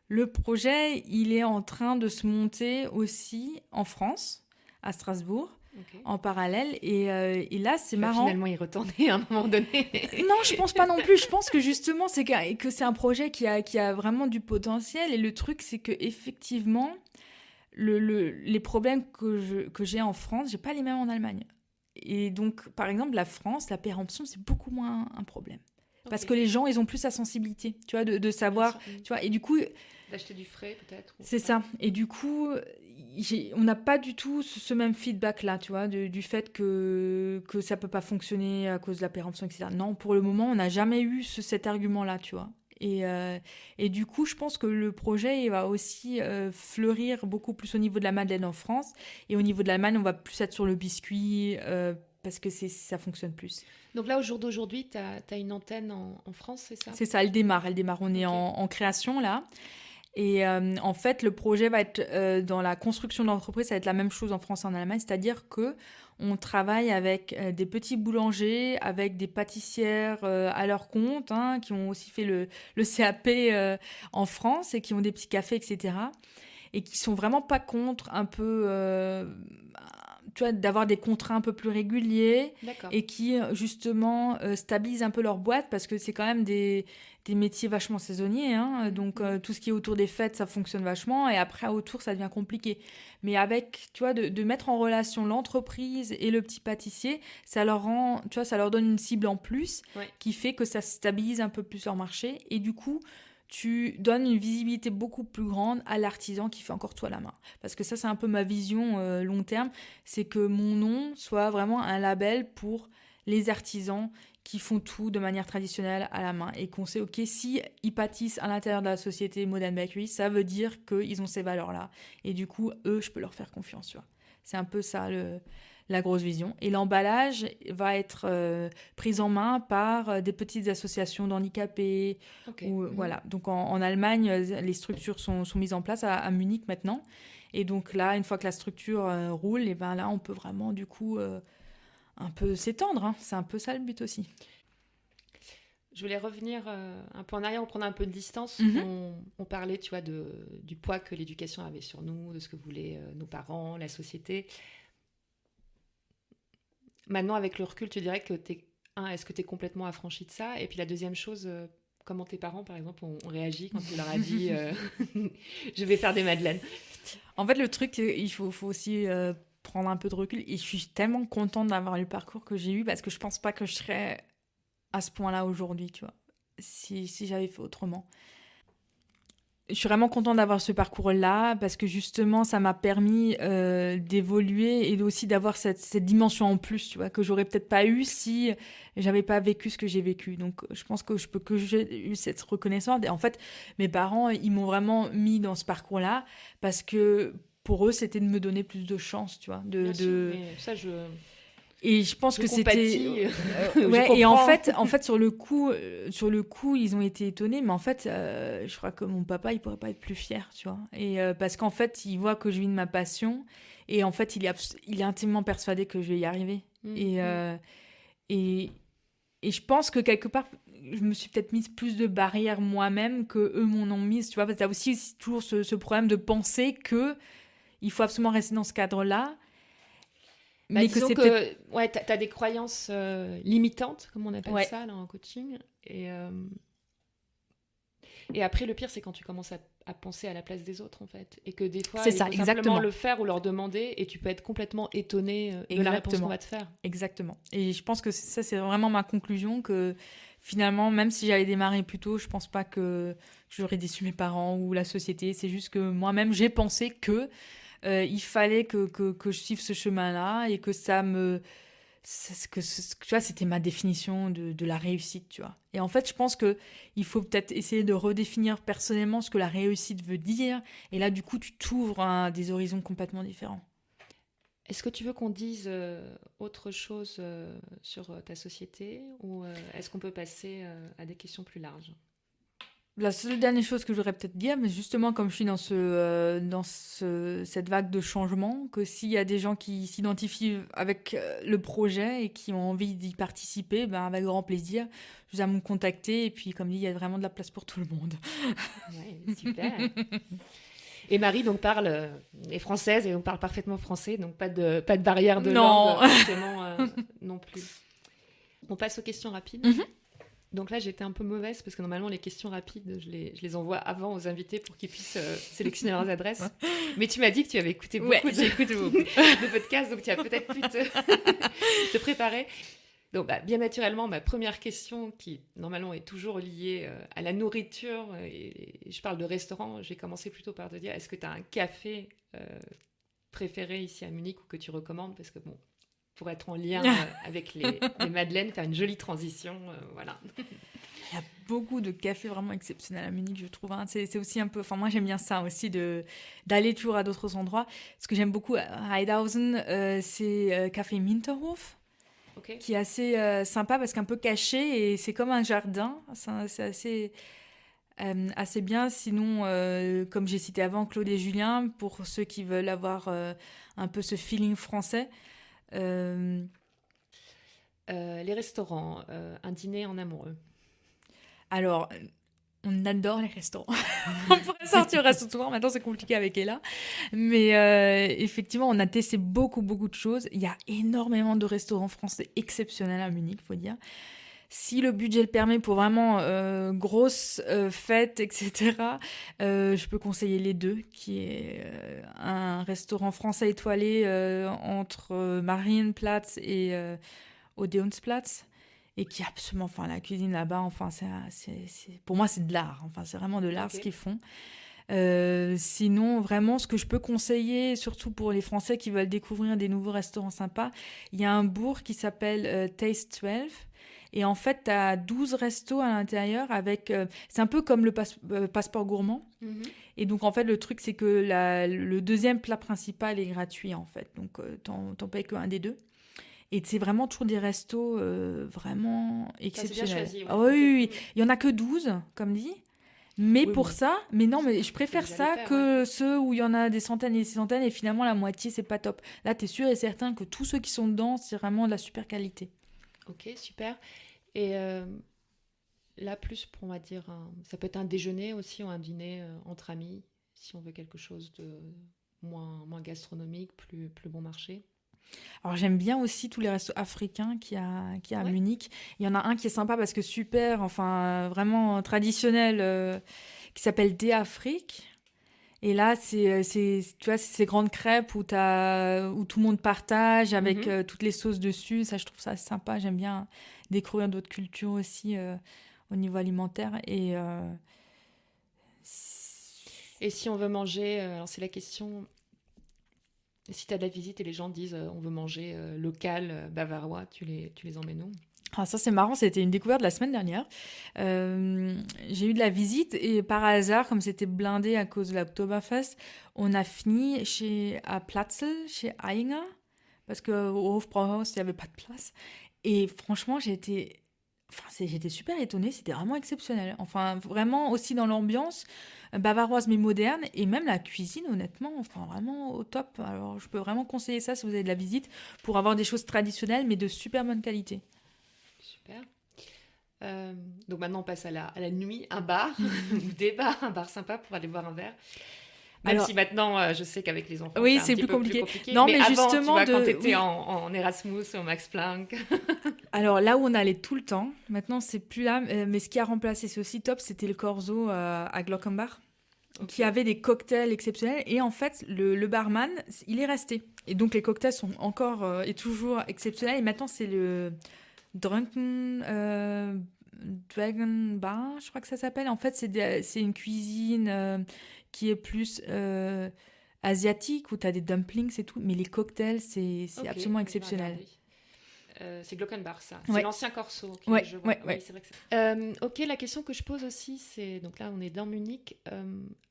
le projet, il est en train de se monter aussi en France, à Strasbourg. Okay. En parallèle et là c'est marrant. Finalement y retourner à un moment donné. Non, je pense pas non plus. Je pense que justement c'est que c'est un projet qui a vraiment du potentiel et le truc c'est que effectivement les problèmes que j'ai en France, j'ai pas les mêmes en Allemagne. Et donc par exemple la France, la péremption c'est beaucoup moins un problème. Okay. Parce que les gens ils ont plus la sensibilité, tu vois, de savoir, tu vois, et du coup d'acheter du frais peut-être. C'est ça. Et du coup, on n'a pas du tout ce même feedback-là, tu vois, du fait que ça peut pas fonctionner à cause de la péremption, etc. Non, pour le moment, on n'a jamais eu cet argument-là, tu vois. Et du coup, je pense que le projet il va aussi fleurir beaucoup plus au niveau de la Madeleine en France. Et au niveau de l'Allemagne, on va plus être sur le biscuit parce que ça fonctionne plus. Donc là, au jour d'aujourd'hui, tu as une antenne en France, c'est ça ? C'est ça, elle démarre. On est en création, là. Et en fait, le projet va être dans la construction de l'entreprise, ça va être la même chose en France et en Allemagne, c'est-à-dire que on travaille avec des petits boulangers, avec des pâtissières à leur compte, hein, qui ont aussi fait le CAP en France et qui ont des petits cafés, etc. Et qui sont vraiment pas contre un peu, tu vois, d'avoir des contrats un peu plus réguliers. D'accord. Et qui justement stabilisent un peu leur boîte parce que c'est quand même des métiers vachement saisonniers, hein. Donc tout ce qui est autour des fêtes, ça fonctionne vachement et après autour, ça devient compliqué. Mais avec, tu vois, de mettre en relation l'entreprise et le petit pâtissier, ça leur rend, tu vois, ça leur donne une cible en plus qui fait que ça stabilise un peu plus leur marché et du coup, tu donnes une visibilité beaucoup plus grande à l'artisan qui fait encore tout à la main. Parce que ça, c'est un peu ma vision long terme, c'est que mon nom soit vraiment un label pour les artisans qui font tout de manière traditionnelle à la main et qu'on sait, ok, si ils pâtissent à l'intérieur de la société Modern Bakery, ça veut dire qu'ils ont ces valeurs-là. Et du coup, eux, je peux leur faire confiance, tu vois. C'est un peu ça la grosse vision. Et l'emballage va être pris en main par des petites associations d'handicapés. Okay. Voilà. Donc en Allemagne, les structures sont mises en place à Munich maintenant. Et donc là, une fois que la structure roule, et ben là, on peut vraiment du coup un peu s'étendre. Hein. C'est un peu ça le but aussi. Je voulais revenir un peu en arrière, on prendre un peu de distance. On parlait, tu vois, du poids que l'éducation avait sur nous, de ce que voulaient nos parents, la société. Maintenant, avec le recul, tu dirais que est-ce que tu es complètement affranchie de ça ? Et puis la deuxième chose, comment tes parents, par exemple, ont réagi quand tu leur as dit je vais faire des madeleines ? En fait, le truc, il faut aussi prendre un peu de recul. Et je suis tellement contente d'avoir eu le parcours que j'ai eu parce que je pense pas que je serais à ce point-là aujourd'hui, tu vois, si j'avais fait autrement. Je suis vraiment contente d'avoir ce parcours-là parce que justement, ça m'a permis d'évoluer et aussi d'avoir cette dimension en plus, tu vois, que j'aurais peut-être pas eu si j'avais pas vécu ce que j'ai vécu. Donc, je pense que j'ai eu cette reconnaissance. Et en fait, mes parents, ils m'ont vraiment mis dans ce parcours-là parce que pour eux, c'était de me donner plus de chance, tu vois. Bien sûr, mais ça, Et je pense que c'était ouais, et en fait sur le coup ils ont été étonnés, mais en fait je crois que mon papa il pourrait pas être plus fier, tu vois, et parce qu'en fait il voit que je vis de ma passion et en fait il est intimement persuadé que je vais y arriver. Et je pense que quelque part je me suis peut-être mise plus de barrières moi-même que eux m'en ont mise, tu vois, parce que t'as aussi toujours ce problème de penser que il faut absolument rester dans ce cadre-là. Mais disons que ouais, t'as des croyances limitantes, comme on appelle ça là, en coaching. Et après, le pire, c'est quand tu commences à penser à la place des autres, en fait. Et que des fois, C'est il ça, faut exactement. simplement le faire ou leur demander, et tu peux être complètement étonné de la réponse qu'on va te faire. Exactement. Et je pense que ça, c'est vraiment ma conclusion, que finalement, même si j'avais démarré plus tôt, je pense pas que j'aurais déçu mes parents ou la société. C'est juste que moi-même, j'ai pensé que il fallait que je suive ce chemin-là et que ça me... tu vois, c'était ma définition de la réussite, tu vois. Et en fait, je pense que il faut peut-être essayer de redéfinir personnellement ce que la réussite veut dire. Et là, du coup, tu t'ouvres à des horizons complètement différents. Est-ce que tu veux qu'on dise autre chose sur ta société, ou est-ce qu'on peut passer à des questions plus larges? La seule dernière chose que je voudrais peut-être dire, mais justement, comme je suis dans cette vague de changement, que s'il y a des gens qui s'identifient avec le projet et qui ont envie d'y participer, ben, avec grand plaisir, je vous à me contacter. Et puis, comme dit, il y a vraiment de la place pour tout le monde. Ouais, super. Et Marie donc est française et donc parle parfaitement français, donc pas de barrière de langue forcément non plus. On passe aux questions rapides. Mm-hmm. Donc là, j'étais un peu mauvaise parce que normalement, les questions rapides, je les envoie avant aux invités pour qu'ils puissent sélectionner leurs adresses. Mais tu m'as dit que tu avais écouté beaucoup de podcasts, donc tu as peut-être pu te préparer. Donc, bien naturellement, ma première question, qui normalement est toujours liée à la nourriture, et je parle de restaurant, j'ai commencé plutôt par te dire, est-ce que tu as un café préféré ici à Munich ou que tu recommandes? Parce que bon, pour être en lien avec les madeleines, tu as une jolie transition, voilà. Il y a beaucoup de cafés vraiment exceptionnels à Munich, je trouve. Hein. C'est aussi un peu... Enfin, moi, j'aime bien ça aussi, d'aller toujours à d'autres endroits. Ce que j'aime beaucoup à Heidhausen, c'est Café Minterhof, Okay. qui est assez sympa parce qu'un peu caché et c'est comme un jardin. C'est assez bien. Sinon, comme j'ai cité avant, Claude et Julien, pour ceux qui veulent avoir un peu ce feeling français. Les restaurants, un dîner en amoureux. Alors, on adore les restaurants. On pourrait sortir au restaurant. Maintenant, c'est compliqué avec Ella. Mais effectivement, on a testé beaucoup de choses. Il y a énormément de restaurants français exceptionnels à Munich, il faut dire. Si le budget le permet pour vraiment grosse fête, etc., je peux conseiller les deux, qui est un restaurant français étoilé entre Marienplatz et Odeonsplatz, et qui est absolument, enfin, la cuisine là-bas, enfin, pour moi, c'est de l'art. Enfin, c'est vraiment de l'art, ce qu'ils font. Sinon, vraiment, ce que je peux conseiller, surtout pour les Français qui veulent découvrir des nouveaux restaurants sympas, il y a un bourg qui s'appelle Taste 12. Et en fait, tu as 12 restos à l'intérieur avec... c'est un peu comme le passeport gourmand. Mm-hmm. Et donc, en fait, le truc, c'est que le deuxième plat principal est gratuit, en fait. Donc, t'en payes qu'un des deux. Et c'est vraiment toujours des restos vraiment exceptionnels. Ça, c'est bien choisi. Ouais. Ah, oui. Il n'y en a que 12, comme dit. Mais pour ça, mais je préfère ça que ceux où il y en a des centaines et des centaines et finalement, la moitié, c'est pas top. Là, tu es sûr et certain que tous ceux qui sont dedans, c'est vraiment de la super qualité. Ok, super. Et là, plus pour, on va dire, ça peut être un déjeuner aussi ou un dîner entre amis, si on veut quelque chose de moins gastronomique, plus bon marché. Alors, j'aime bien aussi tous les restos africains qu'il y a à Munich. Il y en a un qui est sympa parce que super, enfin, vraiment traditionnel, qui s'appelle De Afrique. Et là, tu vois, c'est ces grandes crêpes où tout le monde partage avec toutes les sauces dessus. Ça, je trouve ça sympa. J'aime bien découvrir d'autres cultures aussi au niveau alimentaire. Et si on veut manger, alors c'est la question, si tu as de la visite et les gens disent on veut manger local, bavarois, tu les emmènes où? Ah, ça, c'est marrant, c'était une découverte de la semaine dernière. J'ai eu de la visite et par hasard, comme c'était blindé à cause de l'Oktoberfest, on a fini à Platzl, chez Ainger, parce qu'au Hofbrauhaus, il n'y avait pas de place. Et franchement, j'étais super étonnée, c'était vraiment exceptionnel. Enfin, vraiment aussi dans l'ambiance bavaroise mais moderne, et même la cuisine, honnêtement, enfin vraiment au top. Alors, je peux vraiment conseiller ça si vous avez de la visite, pour avoir des choses traditionnelles mais de super bonne qualité. Super. Donc maintenant on passe à la nuit, un bar ou des bars, un bar sympa pour aller boire un verre. Même si maintenant je sais qu'avec les enfants oui, c'est un plus compliqué. Non, mais avant, justement, tu vois, quand tu étais en Erasmus, au Max Planck. Alors là où on allait tout le temps, maintenant c'est plus là, mais ce qui a remplacé, c'est aussi top, c'était le Corso à Glockenbach. qui avait des cocktails exceptionnels. Et en fait, le barman, il est resté. Et donc, les cocktails sont encore et toujours exceptionnels. Et maintenant, c'est le Drunken Dragon Bar, je crois que ça s'appelle. En fait, c'est une cuisine qui est plus asiatique, où tu as des dumplings et tout. Mais les cocktails, c'est absolument exceptionnel. C'est Glockenbach, ça. Ouais. C'est l'ancien Corso. Okay, ouais, je vois. ouais, Oui, ouais. c'est vrai que c'est... ok, la question que je pose aussi, c'est... Donc là, on est dans Munich.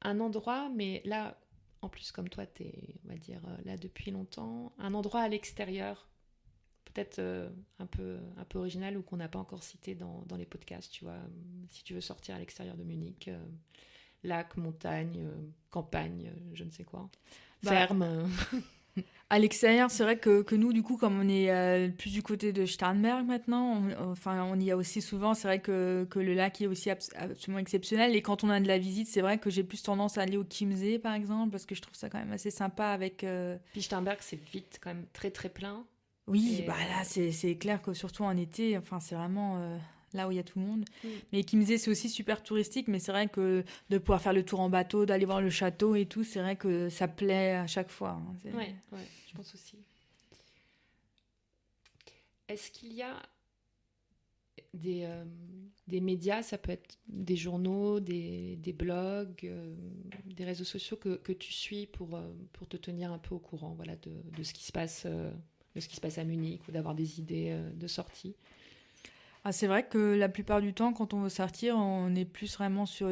Un endroit, mais là, en plus, comme toi, tu es, on va dire, là depuis longtemps, un endroit à l'extérieur, peut-être un peu original ou qu'on n'a pas encore cité dans les podcasts, tu vois. Si tu veux sortir à l'extérieur de Munich, lac, montagne, campagne, je ne sais quoi. Ferme. À l'extérieur, c'est vrai que nous, du coup, comme on est plus du côté de Starnberg maintenant, on y a aussi souvent, c'est vrai que le lac est aussi absolument exceptionnel. Et quand on a de la visite, c'est vrai que j'ai plus tendance à aller au Chiemsee, par exemple, parce que je trouve ça quand même assez sympa avec... Puis Starnberg, c'est vite quand même très, très plein. Oui, bah là, c'est clair que surtout en été, enfin, c'est vraiment... là où il y a tout le monde. Mais Chiemsee, c'est aussi super touristique, mais c'est vrai que de pouvoir faire le tour en bateau, d'aller voir le château et tout, c'est vrai que ça plaît à chaque fois. Hein. Ouais, je pense aussi. Est-ce qu'il y a des médias, ça peut être des journaux, des blogs, des réseaux sociaux que tu suis pour te tenir un peu au courant, voilà, de ce qui se passe à Munich, ou d'avoir des idées de sortie? Ah, c'est vrai que la plupart du temps, quand on veut sortir, on est plus vraiment sur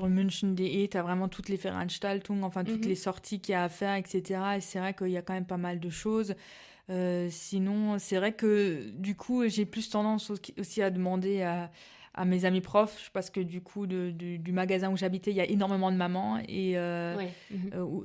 München.de. Tu as vraiment toutes les Veranstaltungen, enfin toutes les sorties qu'il y a à faire, etc. Et c'est vrai qu'il y a quand même pas mal de choses. Sinon, c'est vrai que du coup, j'ai plus tendance aussi à demander à mes amis profs, parce que du coup, du magasin où j'habitais, il y a énormément de mamans, et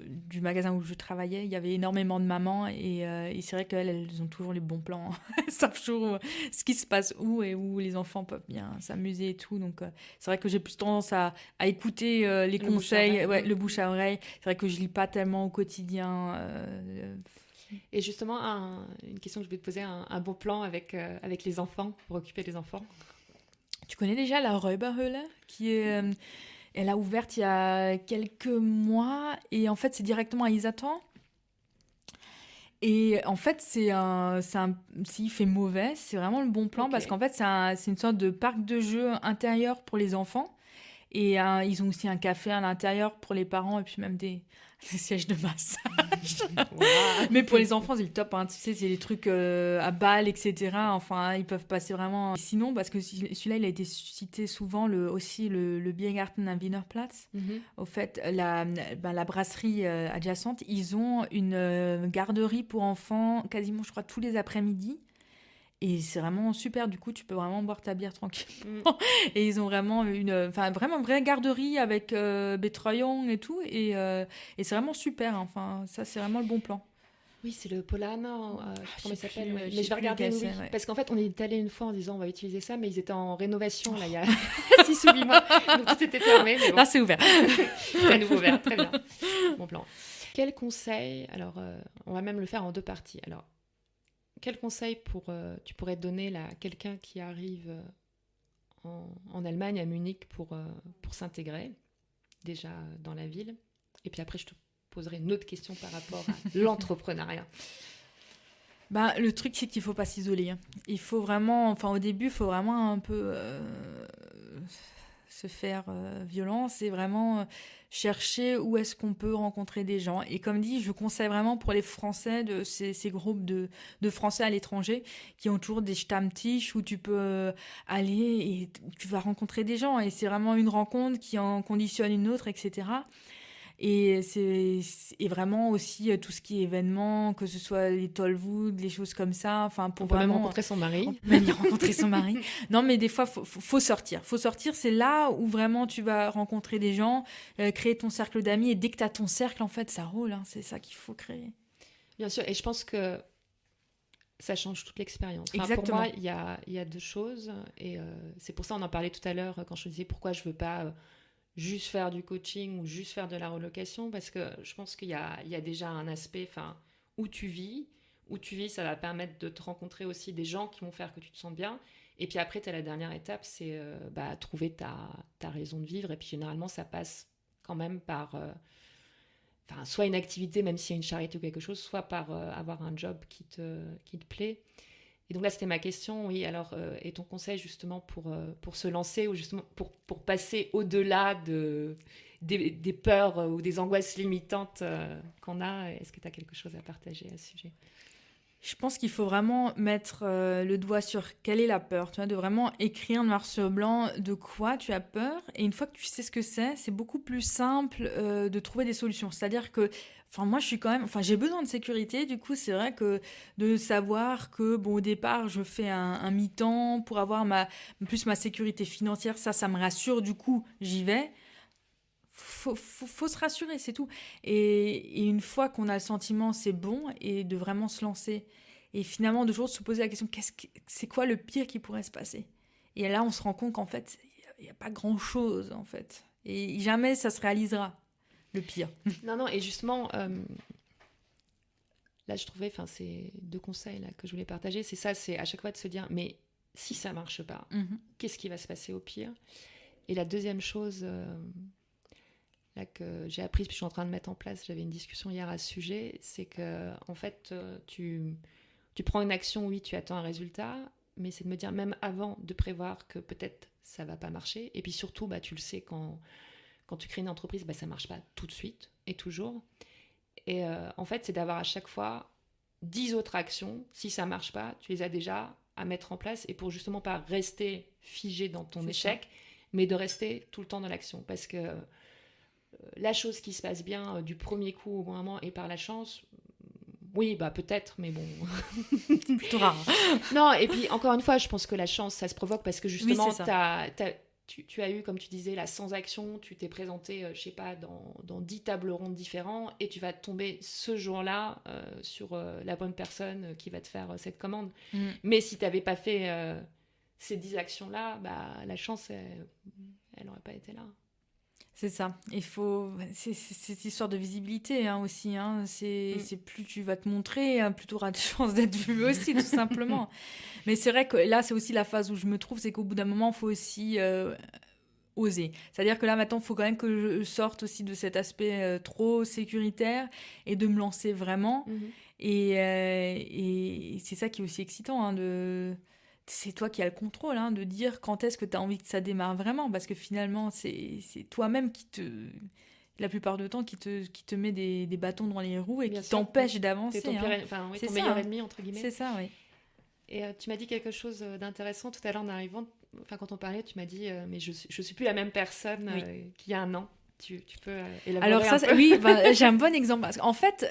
du magasin où je travaillais, il y avait énormément de mamans, et c'est vrai qu'elles ont toujours les bons plans. Elles savent toujours ce qui se passe où, et où les enfants peuvent bien s'amuser et tout. Donc, c'est vrai que j'ai plus tendance à écouter les conseils, le bouche à oreille. C'est vrai que je lis pas tellement au quotidien. Et justement, une question que je vais te poser, un bon plan avec les enfants, pour occuper les enfants. Tu connais déjà la Räuberhöhle, elle a ouvert il y a quelques mois, et en fait c'est directement à Isatan. Et en fait s'il fait mauvais, c'est vraiment le bon plan, parce qu'en fait c'est une sorte de parc de jeux intérieur pour les enfants. Et ils ont aussi un café à l'intérieur pour les parents, et puis même des sièges de massage. Wow. Mais pour les enfants, c'est le top. Hein. Tu sais, c'est des trucs à balles, etc. Enfin, ils peuvent passer vraiment... Et sinon, parce que celui-là, il a été cité souvent, aussi le Biergarten am Wienerplatz. Au fait, la brasserie adjacente, ils ont une garderie pour enfants quasiment, je crois, tous les après-midi. Et c'est vraiment super, du coup, tu peux vraiment boire ta bière tranquillement. Et ils ont vraiment vraiment vraie garderie avec Betreuung et tout. Et c'est vraiment super. Hein. Enfin, ça, c'est vraiment le bon plan. Oui, c'est le Polana, comment il s'appelle, mais je vais regarder. Oui. Parce qu'en fait, on est allé une fois en disant on va utiliser ça, mais ils étaient en rénovation là, il y a 6 ou 8 mois. Donc tout était fermé. Mais bon. Là, c'est ouvert. C'est à nouveau ouvert, très bien. Bon plan. Quel conseil, alors on va même le faire en 2 parties. Alors, quel conseil tu pourrais donner là, à quelqu'un qui arrive en Allemagne, à Munich, pour s'intégrer, déjà dans la ville? Et puis après, je te poserai une autre question par rapport à l'entrepreneuriat. Le truc, c'est qu'il ne faut pas s'isoler. Hein. Il faut vraiment, au début, il faut vraiment un peu se faire violence, et vraiment chercher où est-ce qu'on peut rencontrer des gens. Et comme dit, je conseille vraiment pour les Français, de ces groupes de Français à l'étranger, qui ont toujours des Stammtisch où tu peux aller et tu vas rencontrer des gens. Et c'est vraiment une rencontre qui en conditionne une autre, etc. Et c'est vraiment aussi tout ce qui est événements, que ce soit les Tollwood, les choses comme ça. Enfin, pour on peut vraiment même rencontrer son mari. On peut même y rencontrer son mari. Non, mais des fois, faut sortir. Faut sortir, c'est là où vraiment tu vas rencontrer des gens, créer ton cercle d'amis. Et dès que tu as ton cercle, en fait, ça roule. Hein, c'est ça qu'il faut créer. Bien sûr, et je pense que ça change toute l'expérience. Enfin, exactement. Pour moi, il y a 2 choses. Et c'est pour ça qu'on en parlait tout à l'heure, quand je te disais pourquoi je ne veux pas... juste faire du coaching ou juste faire de la relocation, parce que je pense qu'il y a déjà un aspect où tu vis, où tu vis, ça va permettre de te rencontrer aussi des gens qui vont faire que tu te sens bien. Et puis après, tu as la dernière étape, c'est trouver ta raison de vivre. Et puis généralement, ça passe quand même par soit une activité, même s'il y a une charité ou quelque chose, soit par avoir un job qui te plaît. Et donc là, c'était ma question, oui. Alors, et ton conseil justement pour se lancer ou justement pour passer au-delà des peurs ou des angoisses limitantes qu'on a, est-ce que tu as quelque chose à partager à ce sujet? Je pense qu'il faut vraiment mettre le doigt sur quelle est la peur, tu vois, de vraiment écrire noir sur blanc de quoi tu as peur. Et une fois que tu sais ce que c'est beaucoup plus simple de trouver des solutions. C'est-à-dire que, moi, j'ai besoin de sécurité. Du coup, c'est vrai que de savoir que, au départ, je fais un mi-temps pour avoir plus ma sécurité financière, ça me rassure. Du coup, j'y vais. Faut se rassurer, c'est tout. Et une fois qu'on a le sentiment, c'est bon, et de vraiment se lancer. Et finalement, de toujours se poser la question, c'est quoi le pire qui pourrait se passer? Et là, on se rend compte qu'en fait, il n'y a pas grand-chose, en fait. Et jamais ça se réalisera, le pire. Non, et justement, là, je trouvais, c'est 2 conseils là, que je voulais partager. C'est ça, c'est à chaque fois de se dire, mais si ça ne marche pas, qu'est-ce qui va se passer au pire? Et la deuxième chose... là que j'ai appris, puis je suis en train de mettre en place, j'avais une discussion hier à ce sujet, c'est que en fait, tu prends une action, oui, tu attends un résultat, mais c'est de me dire, même avant de prévoir que peut-être ça va pas marcher, et puis surtout, tu le sais, quand tu crées une entreprise, ça marche pas tout de suite, et toujours. Et en fait, c'est d'avoir à chaque fois 10 autres actions, si ça marche pas, tu les as déjà à mettre en place, et pour justement pas rester figé dans ton échec, mais de rester tout le temps dans l'action, parce que la chose qui se passe bien du premier coup au bon moment et par la chance, oui, peut-être, mais bon. Plutôt rare. Non, et puis encore une fois, je pense que la chance, ça se provoque parce que justement, tu as eu, comme tu disais, la sans-action, tu t'es présenté, je sais pas, dans 10 tables rondes différents et tu vas tomber ce jour-là sur la bonne personne qui va te faire cette commande. Mais si tu n'avais pas fait ces 10 actions-là, la chance, elle n'aurait pas été là. C'est ça. C'est cette histoire de visibilité aussi. C'est plus tu vas te montrer, plus tu auras de chances d'être vu aussi, tout simplement. Mais c'est vrai que là, c'est aussi la phase où je me trouve, c'est qu'au bout d'un moment, il faut aussi oser. C'est-à-dire que là, maintenant, il faut quand même que je sorte aussi de cet aspect trop sécuritaire et de me lancer vraiment. Et c'est ça qui est aussi excitant, c'est toi qui as le contrôle, de dire quand est-ce que tu as envie que ça démarre vraiment, parce que finalement, c'est toi-même la plupart du temps, qui te met des bâtons dans les roues et qui t'empêche d'avancer. C'est ton meilleur ennemi, entre guillemets. C'est ça, oui. Et tu m'as dit quelque chose d'intéressant tout à l'heure en arrivant. Quand on parlait, tu m'as dit mais je suis plus la même personne qu'il y a un an. Tu peux élaborer Alors un peu. Oui, j'ai un bon exemple. Parce qu'en fait,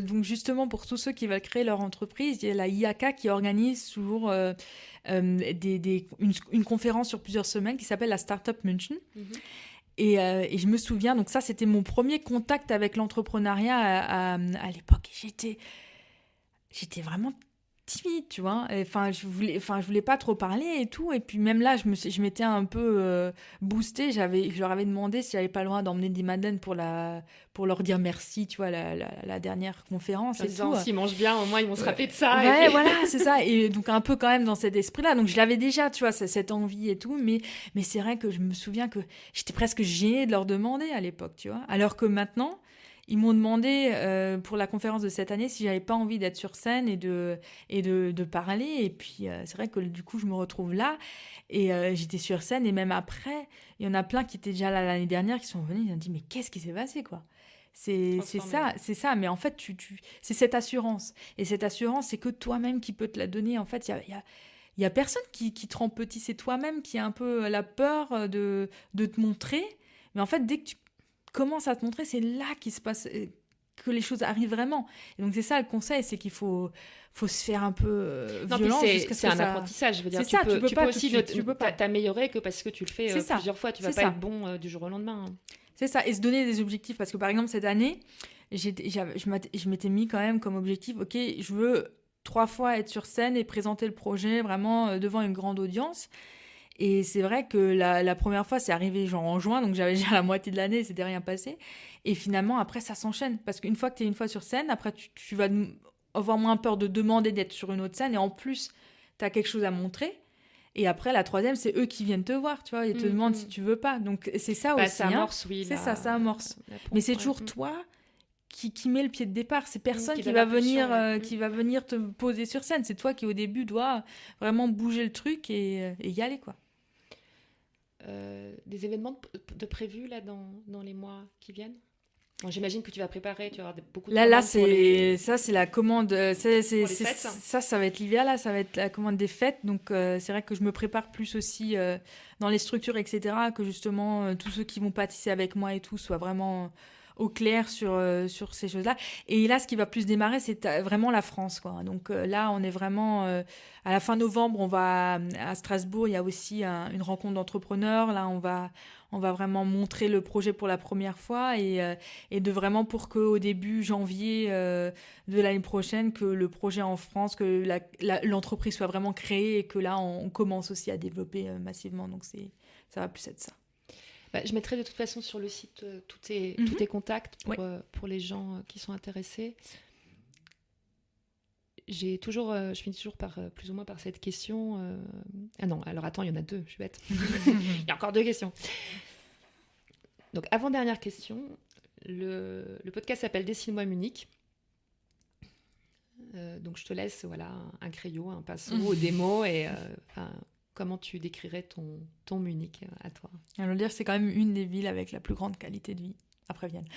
donc justement, pour tous ceux qui veulent créer leur entreprise, il y a la IACA qui organise toujours une conférence sur plusieurs semaines qui s'appelle la Startup München. Et je me souviens, donc ça, c'était mon premier contact avec l'entrepreneuriat à l'époque. J'étais vraiment timide, tu vois. Je voulais pas trop parler et tout. Et puis même là, je m'étais un peu boostée. Je leur avais demandé si j'avais pas le droit d'emmener des madeleines pour leur dire merci, tu vois, la dernière conférence. En disant, s'ils mangent bien, au moins ils vont se rappeler de ça. Ouais, voilà, c'est ça. Et donc un peu quand même dans cet esprit-là. Donc je l'avais déjà, tu vois, cette envie et tout. Mais c'est vrai que je me souviens que j'étais presque gênée de leur demander à l'époque, tu vois. Alors que maintenant, ils m'ont demandé pour la conférence de cette année si j'avais pas envie d'être sur scène et de parler. Et puis c'est vrai que du coup je me retrouve là et j'étais sur scène. Et même après, il y en a plein qui étaient déjà là l'année dernière qui sont venus. Ils ont dit mais qu'est-ce qui s'est passé, quoi? C'est ça. Mais en fait c'est cette assurance. Et cette assurance, c'est que toi-même qui peux te la donner. En fait, il y a personne qui te rend petit. C'est toi-même qui a un peu la peur de te montrer. Mais en fait, dès que tu commences à te montrer, c'est là qu'il se passe, que les choses arrivent vraiment. Et donc c'est ça le conseil, c'est qu'il faut se faire un peu violence. C'est un apprentissage. Je veux dire, tu peux aussi t'améliorer que parce que tu le fais plusieurs fois. Tu vas pas être bon du jour au lendemain. C'est ça, et se donner des objectifs. Parce que par exemple, cette année, je m'étais mis quand même comme objectif, ok, je veux 3 fois être sur scène et présenter le projet vraiment devant une grande audience. Et c'est vrai que la première fois, c'est arrivé genre en juin, donc j'avais déjà la moitié de l'année, il s'était rien passé. Et finalement, après, ça s'enchaîne. Parce qu'une fois que tu es une fois sur scène, après, tu vas avoir moins peur de demander d'être sur une autre scène et en plus, tu as quelque chose à montrer. Et après, la troisième, c'est eux qui viennent te voir, tu vois, et te demandent si tu veux pas. Donc, c'est ça aussi. Ça amorce, oui. C'est ça amorce. Mais c'est toujours toi qui met le pied de départ. C'est personne qui va venir te poser sur scène. C'est toi qui, au début, dois vraiment bouger le truc et y aller, quoi. Des événements de prévus, là, dans les mois qui viennent? Bon, j'imagine que tu vas préparer, tu vas avoir beaucoup de commandes. Ça, c'est la commande. Ça va être l'hiver, là, ça va être la commande des fêtes. Donc, c'est vrai que je me prépare plus aussi dans les structures, etc., que justement, tous ceux qui vont pâtisser avec moi et tout soient vraiment au clair sur ces choses-là. Et là, ce qui va plus démarrer, c'est vraiment la France, quoi. Donc là, on est vraiment... à la fin novembre, on va à Strasbourg, il y a aussi une rencontre d'entrepreneurs. Là, on va vraiment montrer le projet pour la première fois et de vraiment pour qu'au début janvier de l'année prochaine, que le projet en France, que l'entreprise soit vraiment créée et que là, on commence aussi à développer massivement. Donc, ça va plus être ça. Je mettrai de toute façon sur le site tous tes contacts pour les gens qui sont intéressés. Je finis toujours plus ou moins par cette question. Ah non, alors attends, il y en a deux, je suis bête. Il y a encore deux questions. Donc, avant-dernière question. Le podcast s'appelle Dessine-moi Munich. Donc, je te laisse un crayon, un pinceau, des mots et... comment tu décrirais ton Munich à toi? Je veux dire, c'est quand même une des villes avec la plus grande qualité de vie. Après Vienne.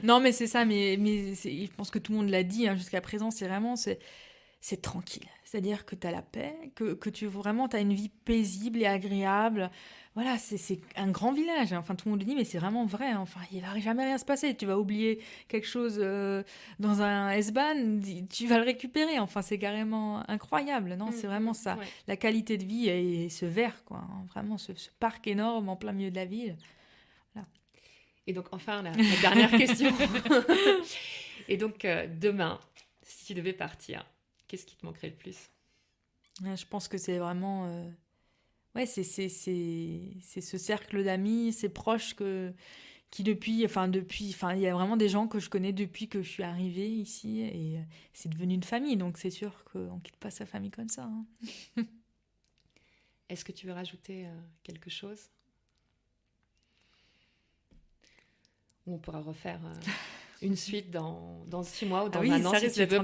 Non, mais c'est ça. Mais je pense que tout le monde l'a dit jusqu'à présent. C'est tranquille. C'est-à-dire que tu as la paix, que tu as une vie paisible et agréable. Voilà, c'est un grand village. Enfin, tout le monde le dit, mais c'est vraiment vrai. Enfin, il va jamais rien se passer. Tu vas oublier quelque chose dans un S-Bahn, tu vas le récupérer. Enfin, c'est carrément incroyable. Non, c'est vraiment ça. Ouais. La qualité de vie et ce vert, quoi. Vraiment, ce parc énorme en plein milieu de la ville. Voilà. Et donc, enfin, la dernière question. Et donc, demain, si tu devais partir, qu'est-ce qui te manquerait le plus? Je pense que c'est vraiment... c'est ce cercle d'amis, ces proches qui depuis, il y a vraiment des gens que je connais depuis que je suis arrivée ici et c'est devenu une famille, donc c'est sûr qu'on ne quitte pas sa famille comme ça. Est-ce que tu veux rajouter quelque chose? Ou on pourra refaire une suite dans 6 mois ou dans un an, si tu veux,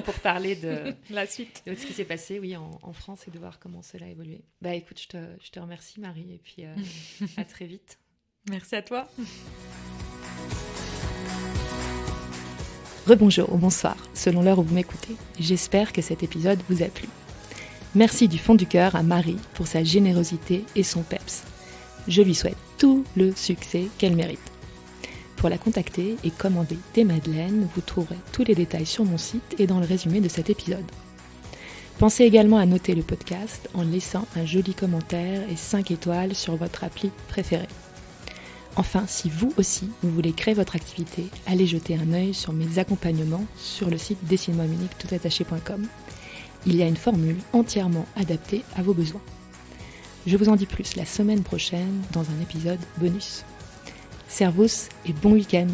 pour parler de la suite, de ce qui s'est passé en France et de voir comment cela a évolué. Écoute, je te remercie Marie et puis à très vite. Merci à toi. Rebonjour ou bonsoir, selon l'heure où vous m'écoutez. J'espère que cet épisode vous a plu. Merci du fond du cœur à Marie pour sa générosité et son peps. Je lui souhaite tout le succès qu'elle mérite. Pour la contacter et commander des madeleines, vous trouverez tous les détails sur mon site et dans le résumé de cet épisode. Pensez également à noter le podcast en laissant un joli commentaire et 5 étoiles sur votre appli préférée. Enfin, si vous aussi, vous voulez créer votre activité, allez jeter un œil sur mes accompagnements sur le site dessine-moi-munich-toutattaché.com. Il y a une formule entièrement adaptée à vos besoins. Je vous en dis plus la semaine prochaine dans un épisode bonus. Servus et bon week-end!